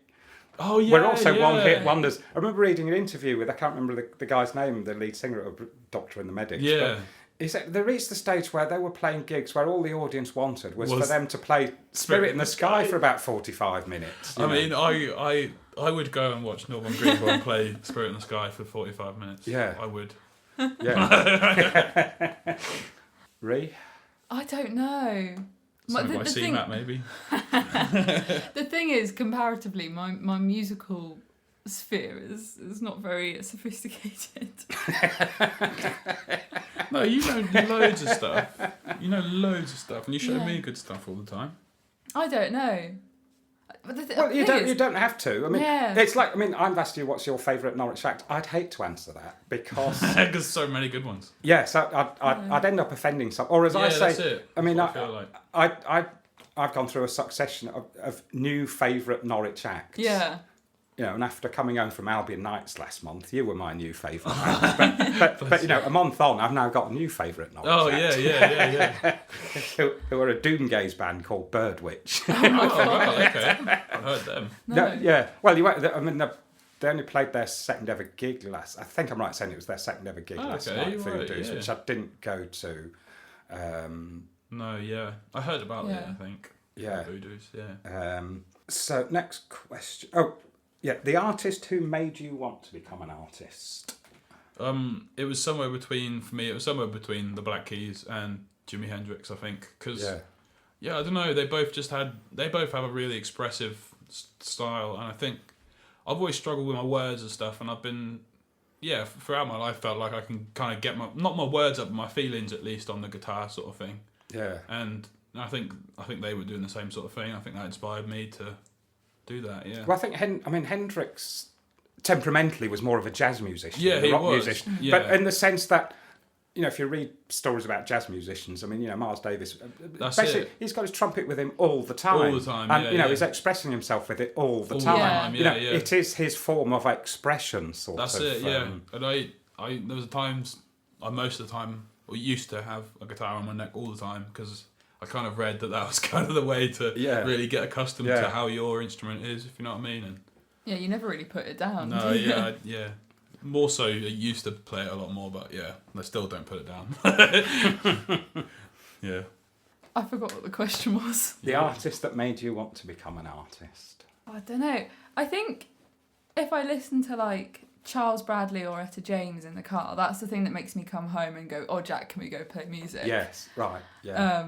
Oh yeah. We're also one-hit wonders. I remember reading an interview with, I can't remember the guy's name, the lead singer of Doctor and the Medics. Yeah. But he said they reached the stage where they were playing gigs where all the audience wanted was for them to play Spirit in the Sky for about 45 minutes. I mean, I would go and watch Norman Greenbaum play "Spirit in the Sky" for 45 minutes. Yeah. I would. Yeah. Ree? I don't know. Something by CMAT maybe. The thing is, comparatively, my musical sphere is not very sophisticated. No, you know loads of stuff. You know loads of stuff, and you show me good stuff all the time. I don't know. But Well, you don't have to. I mean, Yeah. it's like, I've asked you what's your favourite Norwich act. I'd hate to answer that because Because so many good ones. yes, I'd end up offending some. Or as I say, that's it. I mean, That's what I feel like. I've gone through a succession of new favourite Norwich acts. Yeah. You know, and after coming home from Albion Nights last month, you were my new favourite act. But you know, a month on, I've now got a new favourite Norwich act. Yeah. who are a doomgaze band called Birdwitch. Oh, wow, okay. I've heard them. No. Yeah. Well, they only played their second ever gig last. I think I'm right saying it was their second ever gig last night, Voodoo's, which I didn't go to. No, yeah. I heard about it, Yeah. I think. Yeah. Voodoo's, yeah. So next question. Oh, yeah. The artist who made you want to become an artist. It was somewhere between, for me, the Black Keys and Jimi Hendrix, I think. Because, yeah, I don't know, they both have a really expressive style, and I think I've always struggled with my words and stuff, and I've been, throughout my life felt like I can kind of get not my words up, but my feelings at least on the guitar sort of thing. Yeah. And I think they were doing the same sort of thing. I think that inspired me to do that, yeah. Well, I think Hendrix temperamentally was more of a jazz musician, Yeah, than a he rock was. musician. Yeah. But in the sense that, you know, if you read stories about jazz musicians, I mean, you know, Miles Davis, That's basically, it. he's got his trumpet with him all the time. All the time, and yeah, you know, yeah. he's expressing himself with it all the All the time. time, You know, yeah. it is his form of expression, sort That's of. it, yeah. And I there was times, most of the time, I used to have a guitar on my neck all the time because I kind of read that was kind of the way to really get accustomed to how your instrument is, if you know what I mean. And Yeah, you never really put it down. no, do you? yeah. More so, I used to play it a lot more, but yeah, I still don't put it down. Yeah. I forgot what the question was. The artist that made you want to become an artist. I don't know. I think if I listen to like Charles Bradley or Etta James in the car, that's the thing that makes me come home and go, "Oh, Jack, can we go play music?" Yes, right, yeah.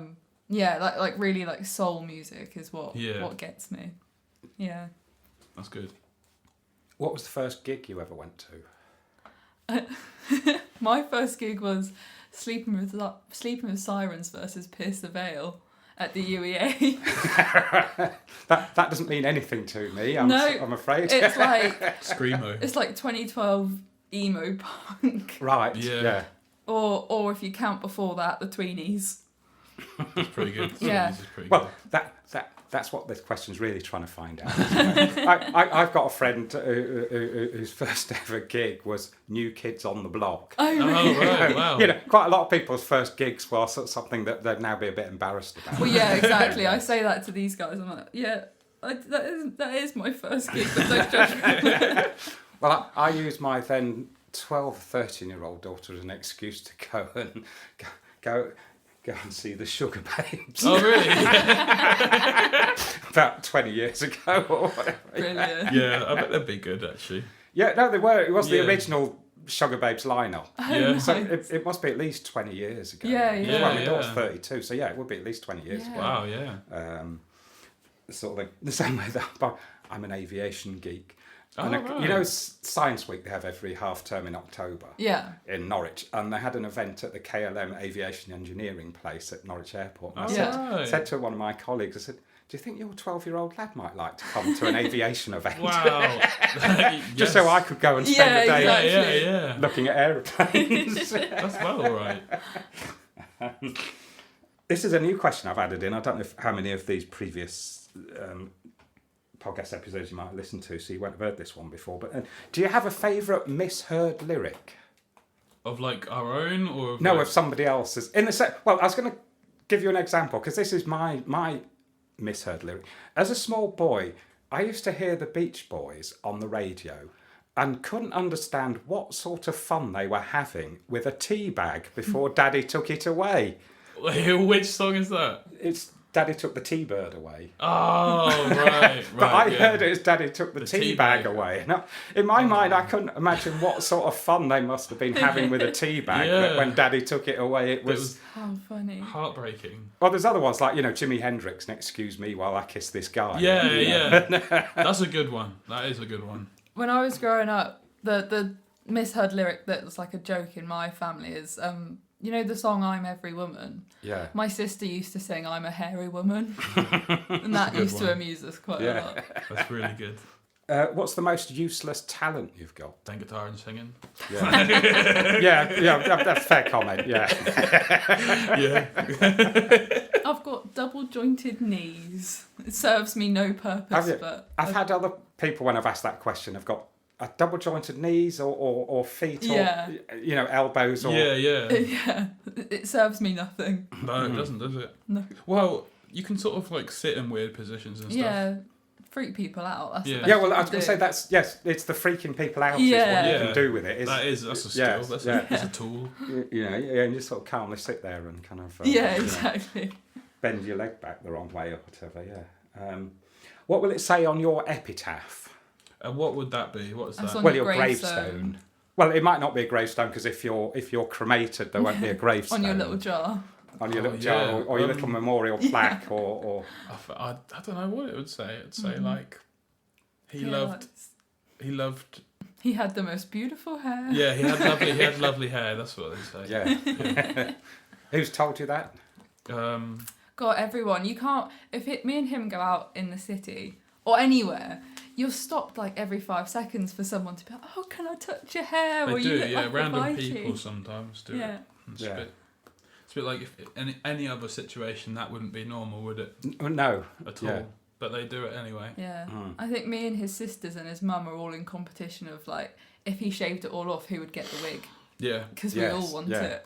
Yeah, like really like soul music is what gets me. Yeah. That's good. What was the first gig you ever went to? My first gig was Sleeping with Sirens versus Pierce the Veil at the UEA. That doesn't mean anything to me. I'm afraid. It's like Screamo. It's like 2012 emo punk. Right. Yeah. Or if you count before that, the Tweenies. That's pretty good. Yeah. Is pretty Well, good. that's what this question's really trying to find out. I've got a friend whose first ever gig was New Kids on the Block. Oh, really? Oh, right, wow. You know, quite a lot of people's first gigs were something that they'd now be a bit embarrassed about. Well, yeah, exactly. I say that to these guys. I'm like, yeah, that is my first gig, but don't judge me. Well, I used my then 12, 13-year-old daughter as an excuse to go and see the Sugar Babes. Oh, really? About 20 years ago or whatever. Brilliant. Yeah, I bet they'd be good, actually. Yeah, no, they were. It was the Yeah. original Sugar Babes lineup. Yeah. So it must be at least 20 years ago. Yeah, yeah. Well, my Yeah. daughter's 32, so yeah, it would be at least 20 years Yeah. ago. Wow, yeah. Sort of thing. The same way that I'm an aviation geek. Oh, And right. you know, Science Week they have every half term in October Yeah. in Norwich, and they had an event at the KLM Aviation Engineering place at Norwich Airport. And I Oh, Yeah. right. said to one of my colleagues, I said, "Do you think your 12-year-old lad might like to come to an aviation event?" Wow. Just so I could go and spend Yeah, a day exactly. Yeah. looking at aeroplanes. That's well all right. This is a new question I've added in. I don't know how many of these previous podcast episodes you might have listened to, so you won't have heard this one before. But do you have a favourite misheard lyric? Of like our own or of No, like... of somebody else's. Well, I was going to give you an example because this is my misheard lyric. As a small boy, I used to hear the Beach Boys on the radio and couldn't understand what sort of fun they were having with a tea bag before Daddy took it away. Which song is that? It's Daddy took the tea bird away. Oh, right. But I yeah. heard it as Daddy took the tea tea bag bag. away. Now, in my mind, I couldn't imagine what sort of fun they must have been having with a tea bag. Yeah. But when Daddy took it away, it was... How funny. Heartbreaking. Well, there's other ones like, Jimi Hendrix and Excuse Me While I Kiss This Guy. Yeah. That's a good one. That is a good one. When I was growing up, the misheard lyric that was like a joke in my family is, you know the song I'm Every Woman? Yeah. My sister used to sing I'm a Hairy Woman. And that good used to one. amuse us quite Yeah. a lot. That's really good. What's the most useless talent you've got? Playing guitar and singing. Yeah, yeah, that's a fair comment, yeah. Yeah. I've got double jointed knees. It serves me no purpose, Have you? but I've had other people, when I've asked that question, have got double jointed knees or feet or, Yeah. elbows or... Yeah. yeah, it serves me nothing. No, it doesn't, does it? No. Well, you can sort of like sit in weird positions and stuff. Yeah, freak people out. That's Yeah. the best Yeah, well, you I was can going to do. say that's it's the freaking people out is what Yeah. you can do with it. That's a skill. Yes, That's yeah. a tool. And just sort of calmly sit there and kind of Yeah, exactly. bend your leg back the wrong way or whatever. Yeah. What will it say on your epitaph? And what would that be? What is That's that? on Well, your your gravestone. Well, it might not be a gravestone because if you're cremated, there won't be a gravestone On your little jar. on your Oh, little jar yeah. or your little memorial plaque or I don't know what it would say. It'd say like he Yeah, loved. He had the most beautiful hair. Yeah, he had lovely hair. That's what they say. yeah. Who's told you that? God, everyone, you can't. Me and him go out in the city or anywhere, you're stopped like every 5 seconds for someone to be like, "Oh, can I touch your hair?" They or do. you look Yeah, like a random Viking." people sometimes do Yeah. it. It's Yeah. a bit like if any other situation that wouldn't be normal, would it? No. At all. Yeah. But they do it anyway. Yeah. Mm. I think me and his sisters and his mum are all in competition of like, if he shaved it all off, who would get the wig? Yeah. Because Yes, we all want yeah. it.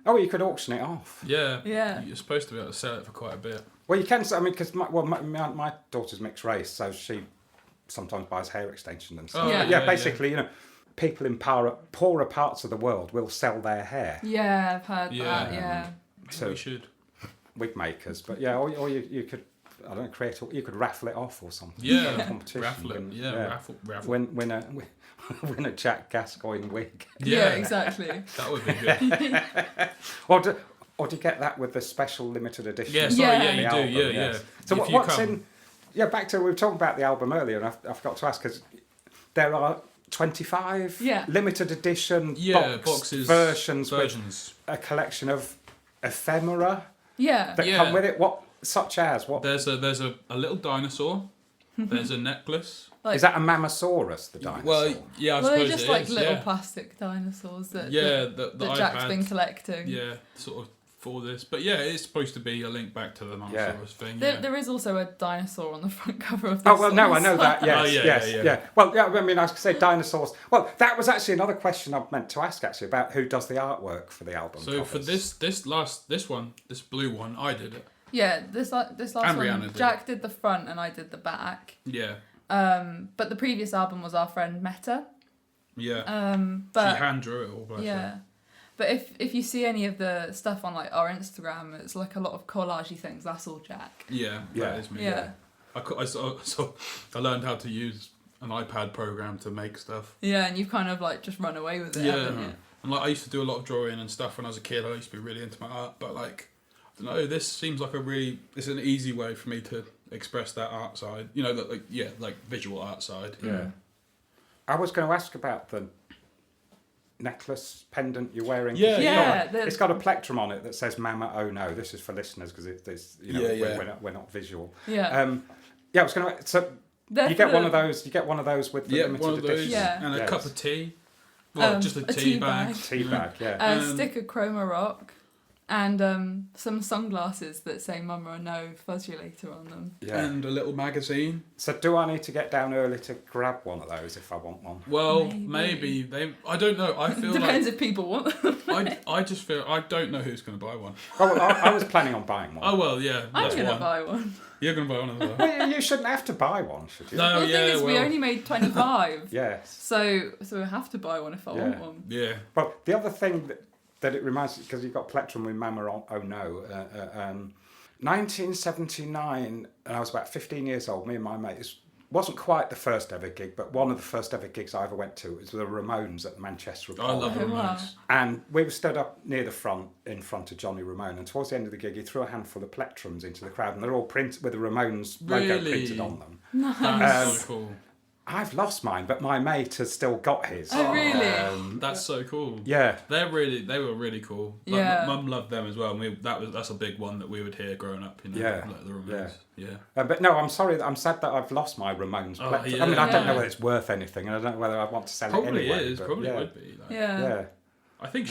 Oh, you could auction it off. Yeah. Yeah. You're supposed to be able to sell it for quite a bit. Well, you can. I mean, because my daughter's mixed race, so she sometimes buys hair extension and stuff. Oh, Yeah. But basically, people in poorer parts of the world will sell their hair Yeah, I've heard Yeah. that. Yeah. to We should. wig makers. But yeah, or you could, I don't know, you could raffle it off or something. Yeah. Competition. Raffle it. And, Yeah. Raffle. Win a Jack Gascoigne wig. Yeah, exactly. That would be good. Or do you get that with the special limited edition? Yeah, sorry, Yeah. yeah, the you album, do, yeah, yes. yeah. So If you come- back to, we were talking about the album earlier, and I forgot to ask, because there are 25 Yeah. limited edition boxes versions with a collection of ephemera Yeah. that come with it. Such as what? There's a little dinosaur. There's a necklace. Like, Is that a Mammosaurus, the dinosaur? Well, yeah, I well, they're suppose just it like is, little yeah. plastic dinosaurs that that Jack's iPad, been collecting. Yeah, sort of for this. But yeah, it's supposed to be a link back to the Mammosaurus thing. There is also a dinosaur on the front cover of this. Oh, well, no, I know that, yes, Oh, yeah, yes, yeah. yeah. Well, yeah, I mean, I was going to say dinosaurs. Well, that was actually another question I meant to ask, actually, about who does the artwork for the album So covers. for this blue one, I did it. Yeah, this last And one, Rihanna did Jack did the front and I did the back. Yeah, But the previous album was our friend Meta. yeah. But She hand drew it all, bless yeah. her. But if you see any of the stuff on like our Instagram, it's like a lot of collagey things. That's all Jack. Yeah, Yeah. that is me. Yeah. I learned how to use an iPad program to make stuff. Yeah, and you've kind of like just run away with it, Yeah. haven't you? And like I used to do a lot of drawing and stuff when I was a kid. I used to be really into my art, but like I don't know, this seems like it's an easy way for me to express that art side. You know, like visual art side. Yeah. I was going to ask about the necklace pendant you're wearing. 'Cause Yeah. it's got a plectrum on it that says "Mama, oh no." This is for listeners because it's we're not visual. Yeah. I was going to. So They're you get for one the- of those. You get one of those with the limited one of those, edition. Yeah. and a Yes. cup of tea. Well, just a tea bag. Tea bag. Yeah. A stick of Chroma Rock, and some sunglasses that say "Mama or No" Fuzz-u-lator on them. Yeah. And a little magazine. So do I need to get down early to grab one of those if I want one? Well, Maybe. maybe I don't know. I feel Depends like if people want them. I just feel I don't know who's going to buy one. Oh, well, I was planning on buying one. Oh well, yeah. I'm that's gonna one. buy one. You're going to buy one as well. Well, you shouldn't have to buy one, should you? No, The thing is, we well, only made 25, Yes. so we have to buy one if I want one. yeah. Well, the other thing that it reminds me, because you've got plectrum with Mama on, oh no, 1979, and I was about 15 years old, me and my mates, wasn't quite the first ever gig, but one of the first ever gigs I ever went to was the Ramones at the Manchester I Apollo. love the Oh, wow. Ramones. And we were stood up near the front, in front of Johnny Ramone, and towards the end of the gig, he threw a handful of plectrums into the crowd, and they're all printed with the Ramones logo Really? printed on them. That's so cool. I've lost mine, but my mate has still got his. Oh, really? That's so cool. Yeah. They were really cool. Like, Yeah. Mum loved them as well. And that's a big one that we would hear growing up. You know, Yeah. like the Ramones. Yeah. But no, I'm sorry. I'm sad that I've lost my Ramones Oh, plectrum. yeah. I mean, I don't know Yeah. whether it's worth anything, and I don't know whether I want to sell Probably it anyway. is. but Probably yeah. would be. Like, Yeah. Yeah. I think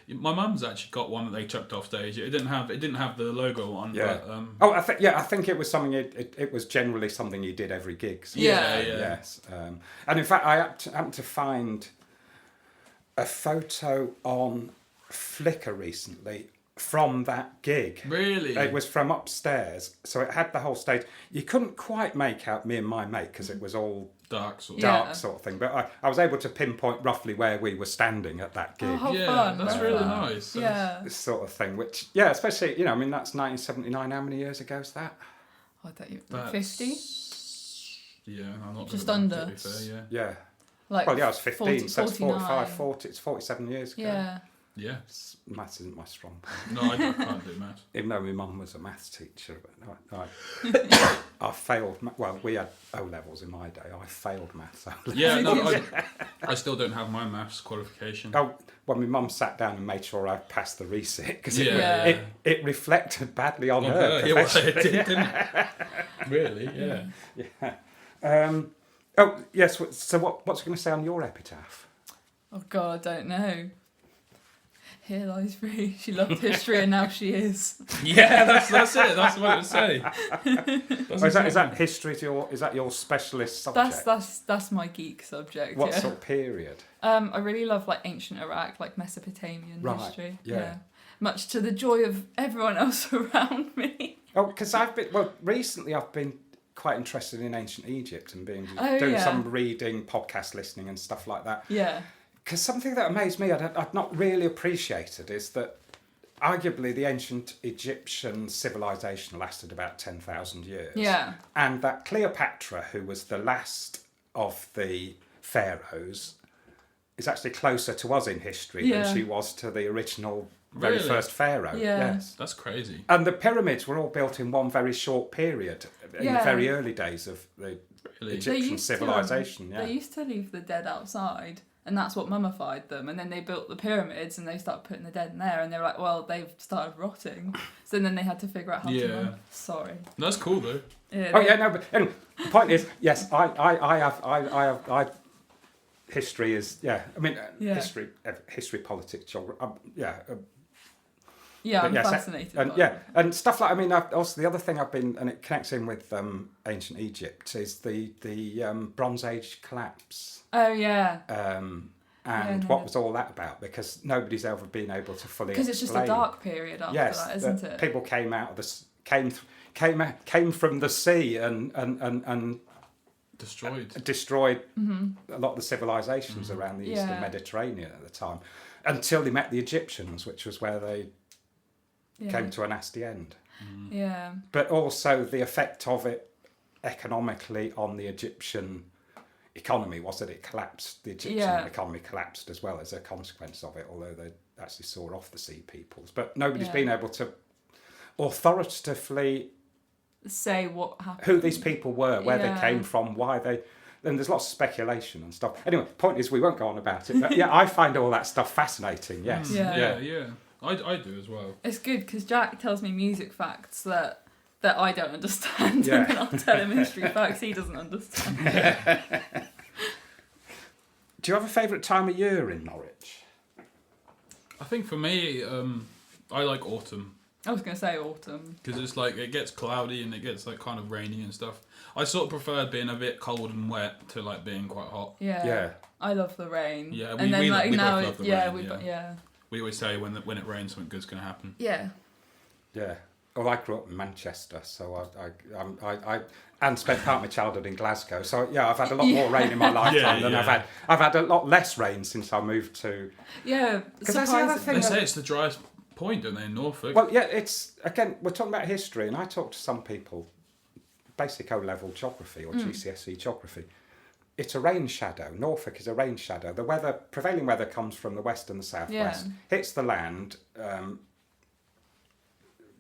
my mum's actually got one that they chucked off stage. It didn't have the logo on. Yeah. But, Oh, I think it was something. It was generally something you did every gig. So Yeah. Yes. And in fact, I happened to find a photo on Flickr recently from that gig. Really? It was from upstairs, so it had the whole stage. You couldn't quite make out me and my mate because it was all dark sort of. Yeah. dark sort of thing. But I was able to pinpoint roughly where we were standing at that gig. Oh, how Yeah, fun. that's Love really that. nice. Yeah. This sort of thing, which, yeah, especially, I mean, that's 1979. How many years ago is that? I thought you That's- 50? Yeah, I'm not Just very under. To be fair, Yeah. Like Well, yeah, I was 15, 40, so it's 45, 49. 40, it's 47 years ago. Yeah. yeah. Maths isn't my strong point, No, I can't do maths. even though my mum was a maths teacher. But I failed, well, we had O-levels in my day. I failed maths. Yeah, no, I still don't have my maths qualification. Oh, when my mum sat down and made sure I passed the resit, because Yeah. it reflected badly on On her. her. Yeah, well, it professionally. did, didn't it? Really? Yeah. Oh, yes, so what's it going to say on your epitaph? Oh, God, I don't know. Here lies free. She loved history and now she is. Yeah, that's it. That's what it would say. Oh, is that history? Is that your specialist subject? That's my geek subject. What yeah. sort of period? I really love like ancient Iraq, like Mesopotamian Right, history. yeah. Much to the joy of everyone else around me. Oh, because recently I've been quite interested in ancient Egypt and doing yeah. some reading, podcast listening, and stuff like that. Yeah. Because something that amazed me, I'd not really appreciated, is that arguably the ancient Egyptian civilization lasted about 10,000 years. Yeah. And that Cleopatra, who was the last of the pharaohs, is actually closer to us in history Yeah. than she was to the original very Really? first pharaoh. Yeah. Yes. That's crazy. And the pyramids were all built in one very short period in the Yeah. very early days of the Really? Egyptian civilization. They used to leave the dead outside, and that's what mummified them. And then they built the pyramids, and they started putting the dead in there. And they were like, well, they've started rotting. So then they had to figure out how to. Yeah. Sorry. That's cool though. Yeah, Oh yeah, no, but anyway, the point is, yes, I history is, yeah, I mean, Yeah. history, politics, geography, Yeah, I'm but yes, fascinated. and by yeah, it. and stuff like, I mean, also the other thing I've been, and it connects in with ancient Egypt, is the Bronze Age collapse. Oh yeah. And no. what was all that about? Because nobody's ever been able to fully Because it's just a explain. dark period after Yes, that, isn't it? people came out of the came from the sea and Destroyed. a lot of the civilizations around the Eastern Yeah. Mediterranean at the time, until they met the Egyptians, which was where they Yeah. came to a nasty end. Yeah. But also the effect of it economically on the Egyptian economy was that it collapsed. The Egyptian Yeah. economy collapsed as well as a consequence of it, although they actually saw off the sea peoples. But nobody's Yeah. been able to authoritatively Say what happened. who these people were, where Yeah. they came from, why they. And there's lots of speculation and stuff. Anyway, point is, we won't go on about it. But yeah, I find all that stuff fascinating. Yes. Yeah. Yeah. I do as well. It's good because Jack tells me music facts that I don't understand, Yeah. and then I'll tell him history facts he doesn't understand. Do you have a favourite time of year in Norwich? I think for me, I like autumn. I was going to say autumn. Because it's like, it gets cloudy and it gets like kind of rainy and stuff. I sort of prefer being a bit cold and wet to like being quite hot. Yeah. Yeah. I love the rain. Yeah, and then we like both now love it's the yeah, rain, yeah. We always say when it rains, something good's going to happen. Yeah. Yeah. Well, I grew up in Manchester, so I and spent part of my childhood in Glasgow. So yeah, I've had a lot more rain in my lifetime than yeah. I've had a lot less rain since I moved to. Yeah. 'Cause that's the other thing They say it's the driest point, don't they, in Norfolk? Well, yeah, it's again we're talking about history, and I talk to some people, basic O-level geography or GCSE geography. It's a rain shadow. Norfolk is a rain shadow. The prevailing weather comes from the west and the southwest, hits the land,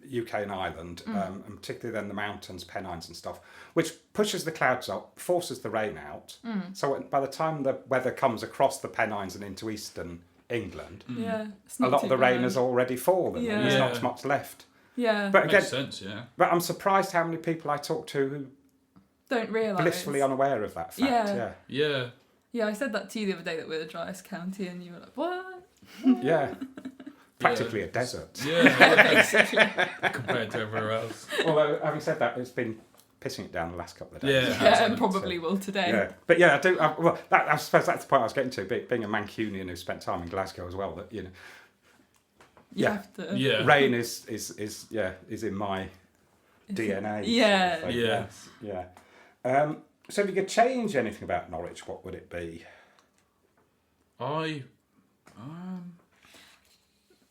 UK and Ireland, and particularly then the mountains, Pennines and stuff, which pushes the clouds up, forces the rain out. So by the time the weather comes across the Pennines and into eastern England, Yeah. It's a not lot too of the rain bad. has already fallen, and there's Yeah. not much left. Yeah. But again, Makes sense, yeah. but I'm surprised how many people I talk to who Don't realise. blissfully unaware of that fact. Yeah. Yeah. Yeah, I said that to you the other day that we're the driest county, and you were like, "What?" Yeah. Practically a desert. Yeah. Compared to everywhere else. Although, having said that, it's been pissing it down the last couple of days. Yeah. Yeah, and probably will today. Yeah, but yeah, I do. I suppose that's the point I was getting to. Being a Mancunian who spent time in Glasgow as well, that You yeah, have to. Yeah. rain is in my DNA. Yeah. So, Yeah. yes, yeah. So if you could change anything about Norwich, what would it be?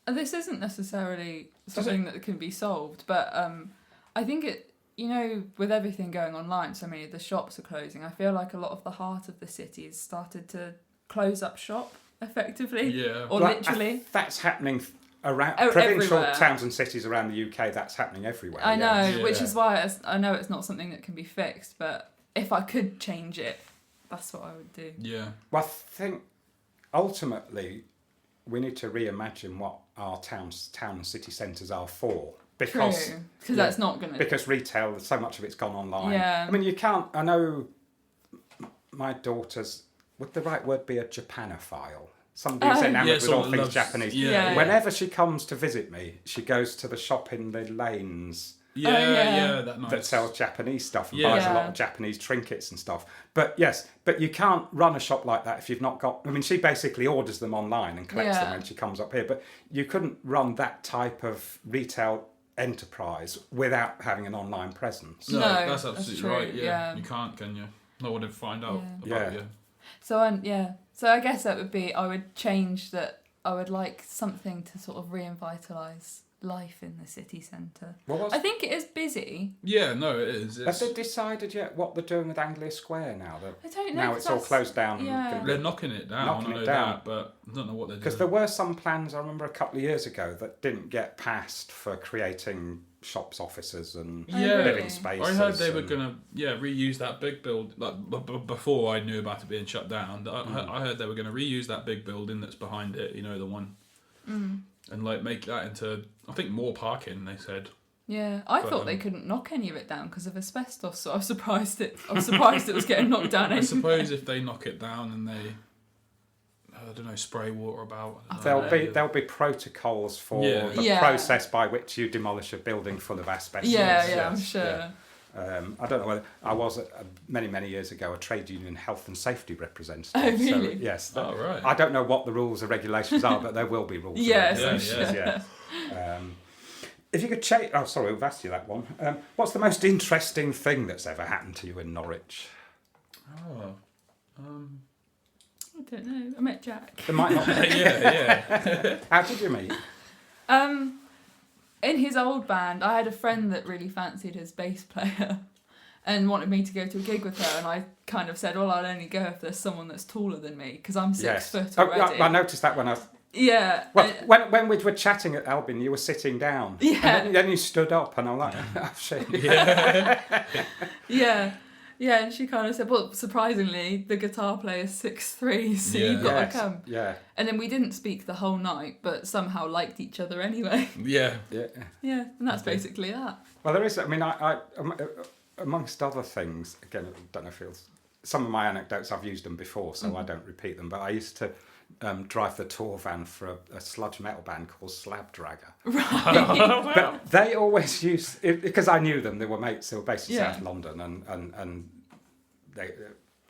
This isn't necessarily something that can be solved, but I think it. You know, with everything going online, so many of the shops are closing. I feel like a lot of the heart of the city has started to close up shop effectively, Yeah. or literally. That's happening around Oh, provincial everywhere. towns and cities around the UK. That's happening everywhere. I know, yes. which Yeah. is why I know it's not something that can be fixed, but if I could change it, that's what I would do. Yeah. Well, I think ultimately we need to reimagine what our town and city centres are for. Because True, because that's not going to... Because retail, so much of it's gone online. Yeah. I mean, you can't... I know my daughter's... Would the right word be a Japanophile? Somebody who's enamoured with all someone things loves- Japanese. Yeah. Whenever she comes to visit me, she goes to the shop in the lanes Yeah, that nice. that sells Japanese stuff and Yeah. buys a lot Yeah. of Japanese trinkets and stuff. But yes, but you can't run a shop like that if you've not got... I mean, she basically orders them online and collects them Yeah. when she comes up here. But you couldn't run that type of retail enterprise without having an online presence. No, No, that's that's absolutely true, right. Yeah. yeah. You can't, can you? No one would find out Yeah. about Yeah. you. So, So I guess that would be... I would change that... I would like something to sort of re-vitalise life in the city centre. Well, I think it is busy. Yeah, no, it is. have they decided yet what they're doing with Anglia Square now? I don't know. Now 'cause it's all that's- closed down. Yeah. They're knocking it down. Knocking I know it down. that, but I don't know what they're doing. Because there were some plans, I remember a couple of years ago, that didn't get passed for creating shops, offices and Yeah. living spaces. I heard they were and- gonna reuse that big build like before I knew about it being shut down. I heard they were gonna reuse that big building that's behind it. You know, the one, and like make that into I think more parking. They said. Yeah, I But, thought they couldn't knock any of it down because of asbestos, so I was surprised it was getting knocked down. I suppose if they knock it down and they, I don't know, spray water about. I don't know. There'll be protocols for Yeah. the Yeah. process by which you demolish a building full of asbestos. Yeah, I'm Yes, sure. yeah. I don't know whether I was many years ago a trade union health and safety representative. Oh, really? So, yes. Oh, right. I don't know what the rules and regulations are, but there will be rules. Yes, and I'm regulations, sure. yeah. If you could change, oh sorry, we've asked you that one. What's the most interesting thing that's ever happened to you in Norwich? Oh. I don't know. I met Jack. There might not. Be. yeah. How did you meet? In his old band, I had a friend that really fancied his bass player and wanted me to go to a gig with her, and I kind of said, well, I'll only go if there's someone that's taller than me, because I'm 6 foot Oh, already. I noticed that when I. Yeah. Well, when we were chatting at Albion, you were sitting down. Yeah. And then you stood up, and I'm like, oh shit. Yeah. Yeah, and she kind of said, well, surprisingly, the guitar player's 6'3", so you've got Yes, to come. Yeah. And then we didn't speak the whole night, but somehow liked each other anyway. Yeah. Yeah. Yeah, and that's basically that. Well, there is. I mean, I amongst other things, again, I don't know if it's some of my anecdotes. I've used them before, so I don't repeat them. But I used to drive the tour van for a sludge metal band called Slab Dragger. Right. But they always used because I knew them. They were mates. They were based in Yeah. South London, and they.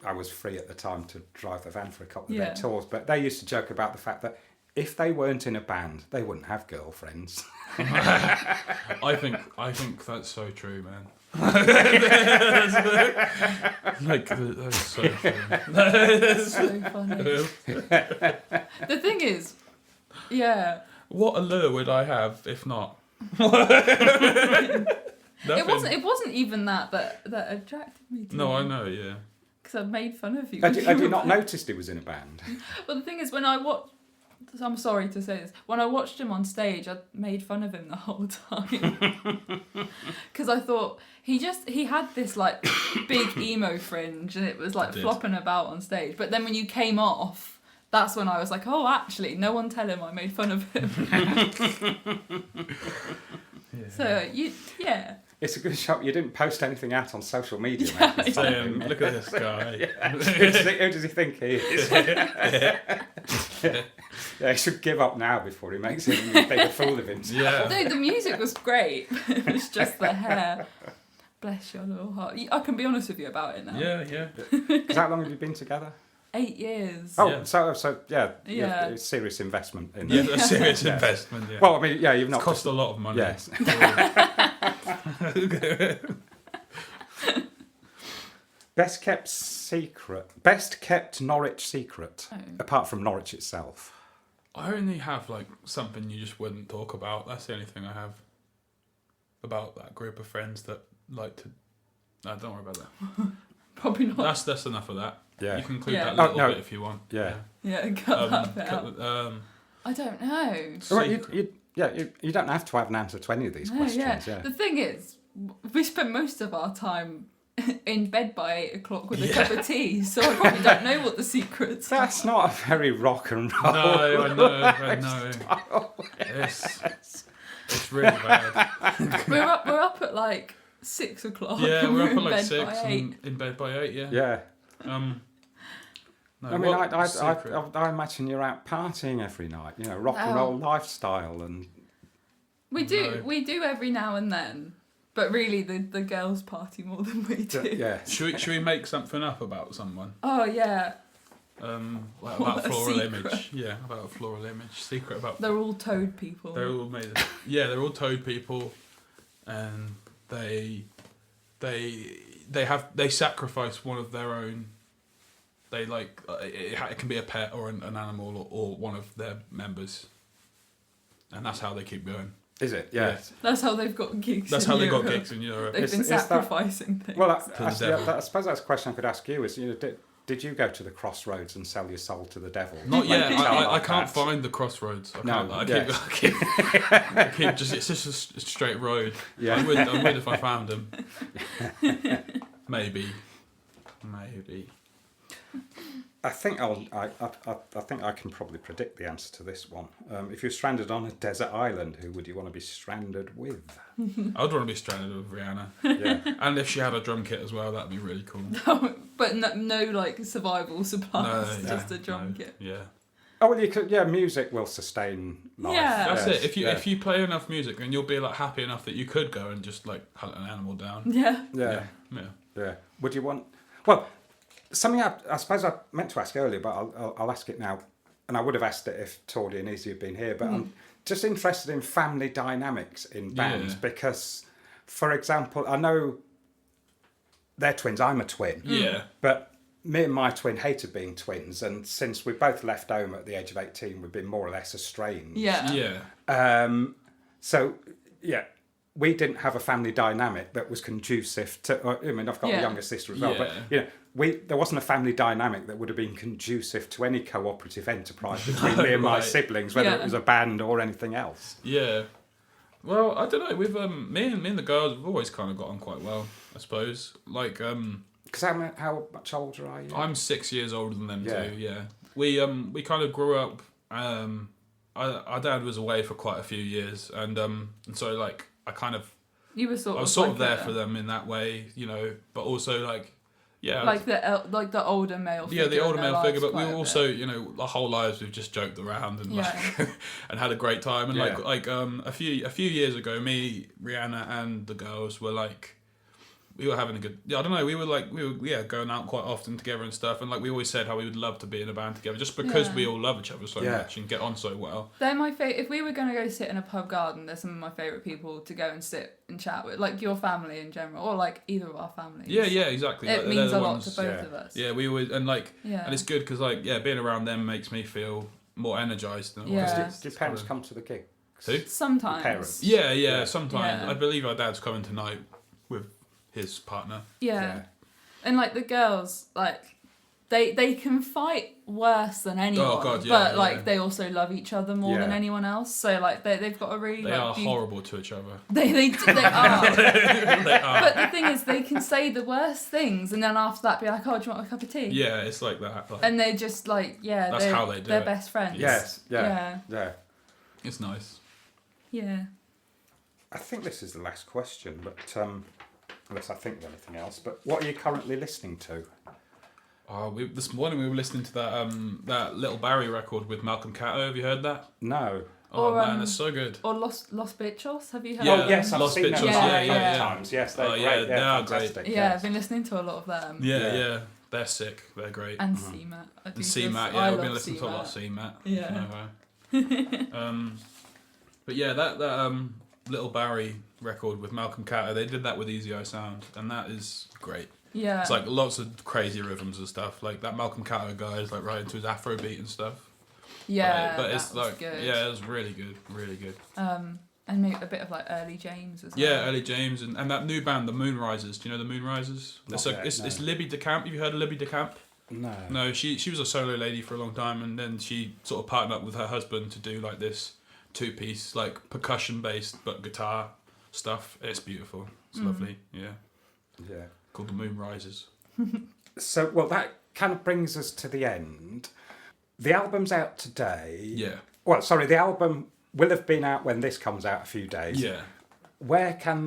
I was free at the time to drive the van for a couple of their tours. But they used to joke about the fact that if they weren't in a band, they wouldn't have girlfriends. I think that's so true, man. Like that's so true. So funny. The thing is, yeah, What allure would I have if not? it wasn't even that attracted me to No, you. I know. Yeah. Because I've made fun of you. Had you not noticed he was in a band? Well, the thing is, when I watched, I'm sorry to say this, when I watched him on stage, I made fun of him the whole time. Because I thought he had this like big emo fringe, and it was like flopping about on stage. But then when you came off, that's when I was like, oh, actually, no one tell him I made fun of him. Yeah. So yeah. It's a good shot. You didn't post anything out on social media. Yeah, making fun of Saying, him. look at this guy. Who does he think he is? Yeah, he should give up now before he makes him a bigger fool of himself. Yeah. No, the music was great. It was just the hair. Bless your little heart. I can be honest with you about it now. Yeah. Yeah. Because how long have you been together? 8 years. Oh, Yeah. so yeah, Yeah. it's serious investment in Yeah. that. A serious Yeah. investment. Yeah. Well, I mean, yeah, you've not It's cost a lot of money. Yes. Best kept Norwich secret, Oh. apart from Norwich itself. I only have like something you just wouldn't talk about. That's the only thing I have about that group of friends that like to. No, don't worry about that. Probably not. That's enough of that. Yeah. You can include Yeah. that little Oh, no. bit if you want. Yeah. Yeah, cut that bit out. Cut- I don't know. Well, secret. you don't have to have an answer to any of these No, questions. yeah. Yeah. The thing is, we spend most of our time in bed by 8 o'clock with a cup of tea, so I probably don't know what the secrets are. That's not a very rock and roll. No, I know. It's really bad. We're up at like 6 o'clock. Yeah, and we're up in at like bed 6 by 8. and in bed by 8. Yeah. Yeah. No, I mean, what secret? I imagine you're out partying every night. You know, rock and No. roll lifestyle, and We do No. we do every now and then, but really the girls party more than we do. yeah. Should we make something up about someone? Oh yeah, Like What, about a floral secret? image. Yeah, about a floral image. Secret about. they're all toad people. They're all made. They're all toad people, and they sacrifice one of their own. They like it can be a pet or an animal or one of their members, and that's how they keep going. Is it? Yeah. That's how they've got gigs. That's in how they got Europe. gigs in Europe. They've been sacrificing things. Well, the devil. I suppose that's a question I could ask you. Is did you go to the crossroads and sell your soul to the devil? Not yet. Like I can't find the crossroads. I keep just. It's just a straight road. Yeah. I would if I found them. Maybe. I think I think I can probably predict the answer to this one. If you're stranded on a desert island, who would you want to be stranded with? I would want to be stranded with Rihanna. Yeah. And if she had a drum kit as well, that'd be really cool. But no like survival supplies, No, just a drum kit. Yeah. Oh well, you could. Yeah, music will sustain life. Yeah. That's Yes, it. If you play enough music, then you'll be like happy enough that you could go and just like hunt an animal down. Yeah. Yeah. Would you want? Well, something I suppose I meant to ask earlier, but I'll ask it now. And I would have asked it if Tordy and Izzy had been here. But I'm just interested in family dynamics in bands because, for example, I know they're twins. I'm a twin. Yeah. But me and my twin hated being twins, and since we both left home at the age of 18, we've been more or less estranged. Yeah. Yeah. So, yeah, we didn't have a family dynamic that was conducive to. I mean, I've got a younger sister as well, but there wasn't a family dynamic that would have been conducive to any cooperative enterprise between me and my siblings, whether it was a band or anything else. Yeah. Well, I don't know. With me and the girls have always kind of got on quite well, I suppose. Like, because how much older are you? I'm 6 years older than them too. Yeah. We kind of grew up. Our dad was away for quite a few years, and so like I was sort of there for them in that way, you know. But also like, yeah, like the older male figure. Yeah, the older male figure, but we quite a also, bit. you know, our whole lives we've just joked around and and had a great time. And a few years ago, me, Rihanna, and the girls were like, we were having a good. Yeah, I don't know. We were going out quite often together and stuff. And like we always said how we would love to be in a band together, just because we all love each other so much and get on so well. They're my favorite. If we were going to go sit in a pub garden, they're some of my favorite people to go and sit and chat with, like your family in general, or like either of our families. Yeah, exactly. It means a lot to both of us. Yeah, we always and it's good because being around them makes me feel more energized. Than Do your parents come to the gig? Who? Sometimes. Parents. Yeah, sometimes. Yeah. I believe our dad's coming tonight with his partner. Yeah. And like the girls, like they can fight worse than anyone. Oh God, yeah. But they also love each other more than anyone else. So like they've got a really. They are horrible to each other. They are. They are. But the thing is, they can say the worst things, and then after that, be like, "Oh, do you want a cup of tea?" Yeah, it's like that. And they're just like, that's how they do they're it. best friends. Yes. Yeah. It's nice. Yeah. I think this is the last question, but unless I think of anything else. But what are you currently listening to? This morning we were listening to that Little Barry record with Malcolm Cato. Have you heard that? No. Oh man, it's so good. Or Los Bichos, have you heard? Yeah. Oh yes, I've Lost seen them Pictures, a yeah. couple of times. Yes, they're great. Yeah, They're they are fantastic. great. Yeah, I've been listening to a lot of them. Yeah. They're sick. They're great. And CMAT. And CMAT, I've been listening to a lot of CMAT. Yeah. But yeah, that Little Barry record with Malcolm Cato, they did that with Easy Eye Sound, and that is great. Yeah. It's like lots of crazy rhythms and stuff. Like that Malcolm Cato guy is like right into his Afro beat and stuff. Yeah. But it's like good. yeah, it was really good, really good. And maybe a bit of like early James as well. Yeah, early James and that new band, the Moonrisers. Do you know the Moonrisers? It's Libby DeCamp. Have you heard of Libby DeCamp? No. No, she was a solo lady for a long time, and then she sort of partnered up with her husband to do like this two-piece, like percussion based but guitar stuff. It's beautiful. It's lovely. Yeah. Called the Moonrisers. So, well, that kind of brings us to the end. The album's out today. Yeah. Well, sorry, the album will have been out when this comes out a few days. Yeah. Where can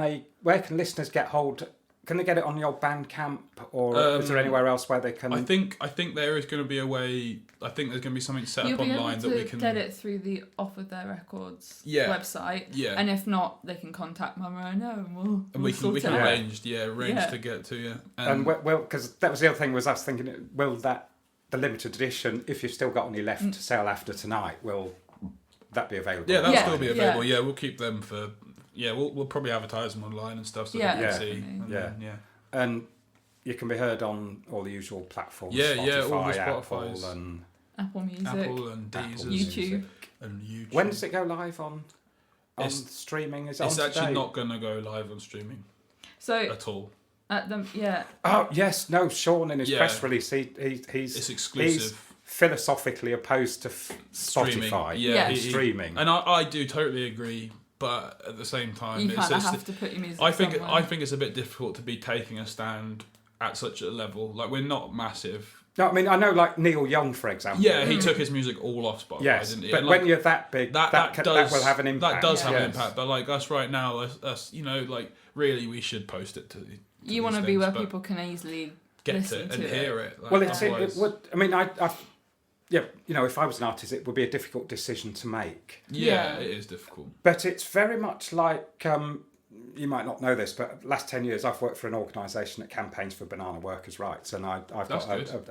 listeners get hold? Can they get it on your Bandcamp, or is there anywhere else where they can? I think there is going to be a way. I think there's going to be something set up online that we can get it through the Off With Their Records website. Yeah. And if not, they can contact Mama I Know, and we can arrange to get to you. And well, because that was the other thing was I was thinking, will the limited edition, if you've still got any left to sell after tonight, will that be available? Yeah, that'll still be available. Yeah, we'll keep them for. Yeah, we'll probably advertise them online and stuff so people can see. And you can be heard on all the usual platforms. Spotify, all the Apple Spotifys. and Apple Music. Apple and Deezer. YouTube. And YouTube. When does it go live on? on streaming? Is it It's on actually today? not going to go live on streaming So at all. Oh yes, no. Sean in his Yeah. press release, he's It's exclusive. He's philosophically opposed to Streaming. Spotify Yeah. streaming. And I do totally agree, but at the same time, you kind of have to put your music I think somewhere. I think it's a bit difficult to be taking a stand at such a level. Like, we're not massive. No, I mean, I know, like Neil Young, for example. Yeah, he took his music all off Spotify, Yes, didn't he? but And, when you're that big, that will have an impact. That does have an Yes. impact. But like us right now, us, like really, we should post it to you want to be where people can easily get listen to and hear it. Like, Well, otherwise- it would. I mean, yeah, if I was an artist, it would be a difficult decision to make. Yeah, Yeah. it is difficult. But it's very much like, you might not know this, but last 10 years I've worked for an organisation that campaigns for banana workers' rights, and I've That's got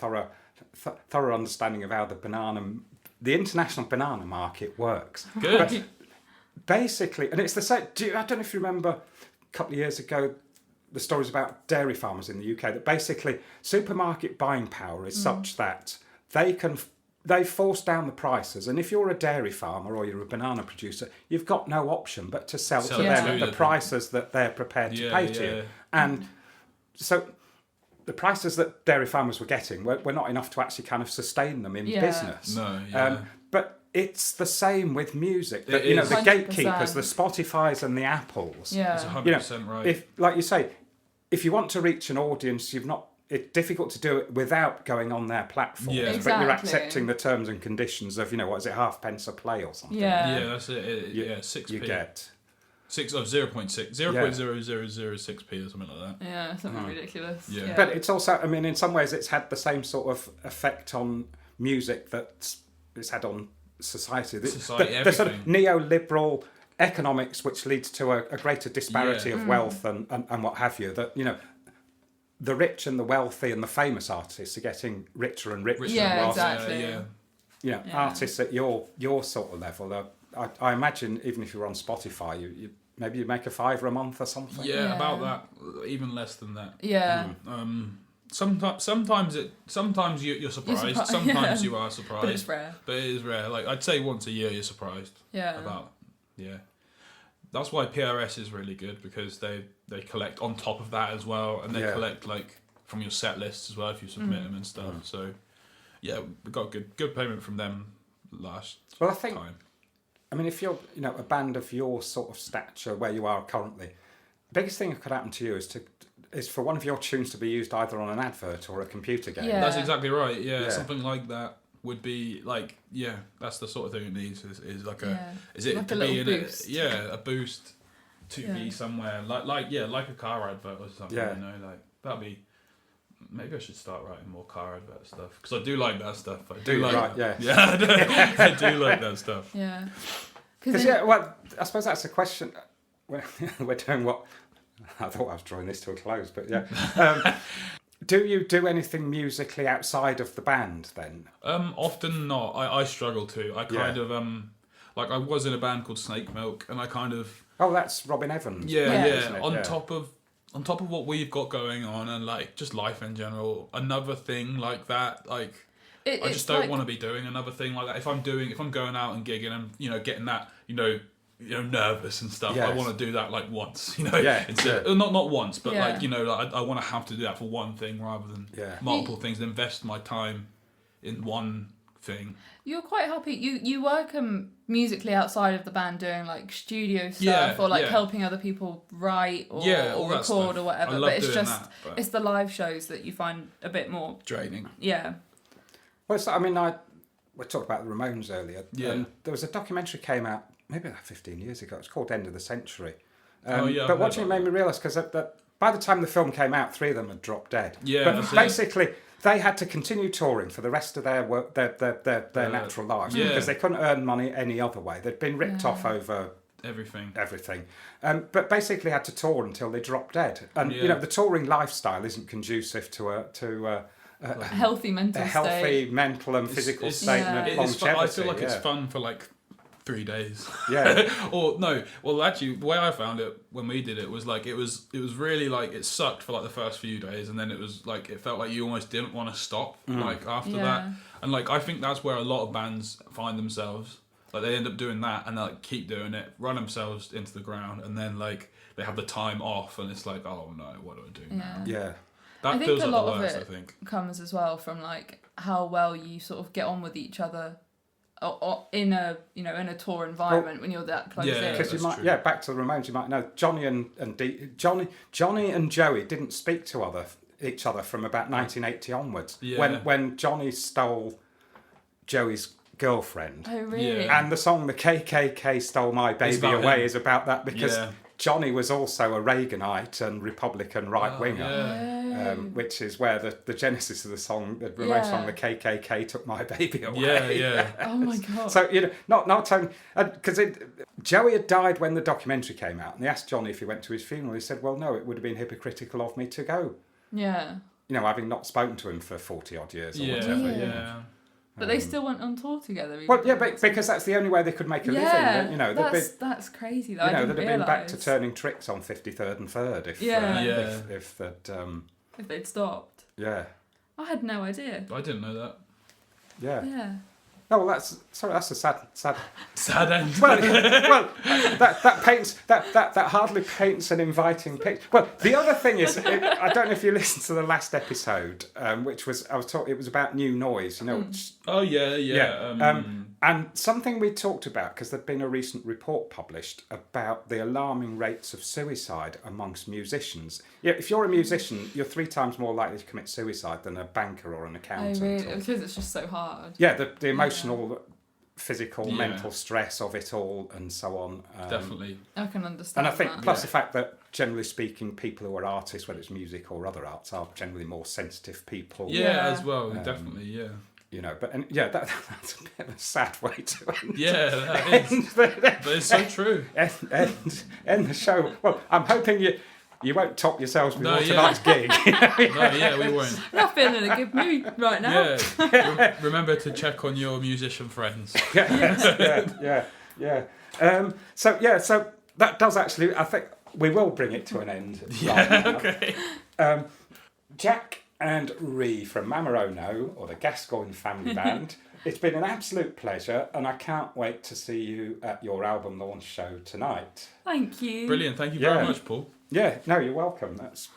a thorough understanding of how the international banana market works. Good. But basically, and it's the same. I don't know if you remember a couple of years ago, the stories about dairy farmers in the UK, that basically supermarket buying power is such that they force down the prices, and if you're a dairy farmer or you're a banana producer, you've got no option but to sell to Sell them to at the them. prices that they're prepared to Yeah, pay to yeah. you. And so the prices that dairy farmers were getting were not enough to actually kind of sustain them in Yeah. business. No, yeah. But it's the same with music. That, It is. the 100%. gatekeepers, the Spotifys and the Apples. Yeah. It's 100% right. If, like you say, if you want to reach an audience, it's difficult to do it without going on their platforms. Yeah. But you're Exactly. accepting the terms and conditions of, what is it, halfpence a play or something? Yeah. Yeah, that's it. Yeah, 6p. You get. 0.6, 0.0006p or something like that. Yeah, something ridiculous. Yeah. But it's also, I mean, in some ways it's had the same sort of effect on music that it's had on society. Society, the sort of everything. neoliberal economics which leads to a greater disparity Yeah. of wealth and what have you, that, the rich and the wealthy and the famous artists are getting richer and richer. Yeah, whilst, exactly. Yeah. Yeah. Artists at your sort of level, I imagine even if you're on Spotify, you maybe you make a $5 a month or something. Yeah, Yeah. about that. Even less than that. Yeah. Sometimes you're surprised. surprised, Sometimes yeah. you are surprised. But it's rare. But it is rare. Like, I'd say once a year you're surprised. Yeah. Yeah. That's why PRS is really good, because they collect on top of that as well, and they Yeah. collect like from your set lists as well if you submit them and stuff. So yeah, we got good payment from them last Well, I think, time. I mean, if you're, a band of your sort of stature where you are currently, the biggest thing that could happen to you is for one of your tunes to be used either on an advert or a computer game. Yeah. That's exactly right. Yeah, Yeah. something like that would be like, yeah, that's the sort of thing it needs. Is like a Yeah. is it Like to a be little in boost. a boost to Yeah. be somewhere like a car advert or something. Yeah. Like that'd be. Maybe I should start writing more car advert stuff, because I do like that stuff. I Do do you? like Right, yeah. yeah, I do like that stuff. Yeah. Because, well, I suppose that's a question. We're doing what... I thought I was drawing this to a close, but yeah. Do you do anything musically outside of the band then? Often not. I struggle to. I kind of like I was in a band called Snake Milk, and I kind of Oh, that's Robin Evans. yeah. isn't it? On Yeah. top of what we've got going on, and like just life in general, another thing like that, like I just don't want to be doing another thing like that. If I'm going out and gigging and getting that nervous and stuff, I Yes. want to do that like once, Yeah, instead yeah. not once, but Yeah. like I want to have to do that for one thing rather than Yeah. multiple things. And invest my time in one thing. You're quite happy. You work musically outside of the band, doing like studio stuff Yeah, or like yeah. helping other people write or, Yeah, all or that record stuff. or whatever. I love But it's doing just that, but- it's the live shows that you find a bit more. Draining. Yeah. Well, we talked about the Ramones earlier. Yeah. And there was a documentary came out maybe like 15 years ago. It's called End of the Century. Oh, yeah, I've But heard watching it about made me realise, because by the time the film came out, 3 of them had dropped dead. Yeah, But that's it. basically, they had to continue touring for the rest of their work, their natural lives, yeah. because they couldn't earn money any other way. They'd been ripped Yeah. off over Everything. everything, but basically had to tour until they dropped dead. And Yeah. the touring lifestyle isn't conducive to A healthy mental a healthy state. mental and physical It's- state Yeah. and It is fun. longevity. I feel like it's yeah. fun for like 3 days. Yeah. Or no, well actually the way I found it when we did it was like it was really like it sucked for like the first few days, and then it was like it felt like you almost didn't want to stop like after Yeah. that. And like I think that's where a lot of bands find themselves. Like they end up doing that and they like keep doing it, run themselves into the ground, and then like they have the time off, and it's like, oh no, what do I do now? Yeah. That I think feels a like lot the of worst. it I think. comes as well from like how well you sort of get on with each other or in a tour environment when you're that close Yeah. in. Because you That's might, true. back to the Ramones, you might know Johnny and Joey didn't speak to each other from about 1980 onwards. Yeah. When Johnny stole Joey's girlfriend, Oh really? Yeah. and the song "The KKK Stole My Baby about Away" him. is about that because Yeah. Johnny was also a Reaganite and Republican right winger. Yeah. Which is where the genesis of the song, the Ramones Yeah. song, "The KKK Took My Baby Away." Yeah, yeah. Oh my god. So not only because Joey had died when the documentary came out, and they asked Johnny if he went to his funeral. He said, "Well, no, it would have been hypocritical of me to go. Yeah. Having not spoken to him for 40 odd years or Yeah, whatever." yeah. But they still went on tour together. Well, yeah, but because that's the only way they could make a living. That's crazy. Though. I didn't they'd have been back to realise. turning tricks on 53rd and 3rd if Yeah. if that If they'd stopped. yeah. I had no idea. I didn't know that. Yeah. Oh, well, that's a sad. Sad end. Well, that paints that hardly paints an inviting picture. Well, the other thing is, I don't know if you listened to the last episode, which was it was about new noise. Which, Oh yeah. and something we talked about because there'd been a recent report published about the alarming rates of suicide amongst musicians. Yeah, if you're a musician, you're 3 times more likely to commit suicide than a banker or an Oh accountant. really? or- Because it's just so hard. yeah, the emotional, physical, Yeah. mental stress of it all, and so on. Definitely. I can understand. And I think, that. plus the fact that generally speaking, people who are artists, whether it's music or other arts, are generally more sensitive people. Yeah, Yeah. as well. Definitely. Yeah. That's a bit of a sad way to end. Yeah, that is. But it's so true. end the show. Well, I'm hoping you won't top yourselves before No, yeah. tonight's gig. No, yeah, we won't. I'm feeling in a good mood right now. Yeah. Remember to check on your musician friends. yeah. So that does actually. I think we will bring it to an end. Yeah. Right now. Okay. Jack and Ree from Mamarono, or the Gascoigne family band. It's been an absolute pleasure, and I can't wait to see you at your album launch show tonight. Thank you. Brilliant. Thank you Yeah. very much, Paul. Yeah, no, you're welcome. That's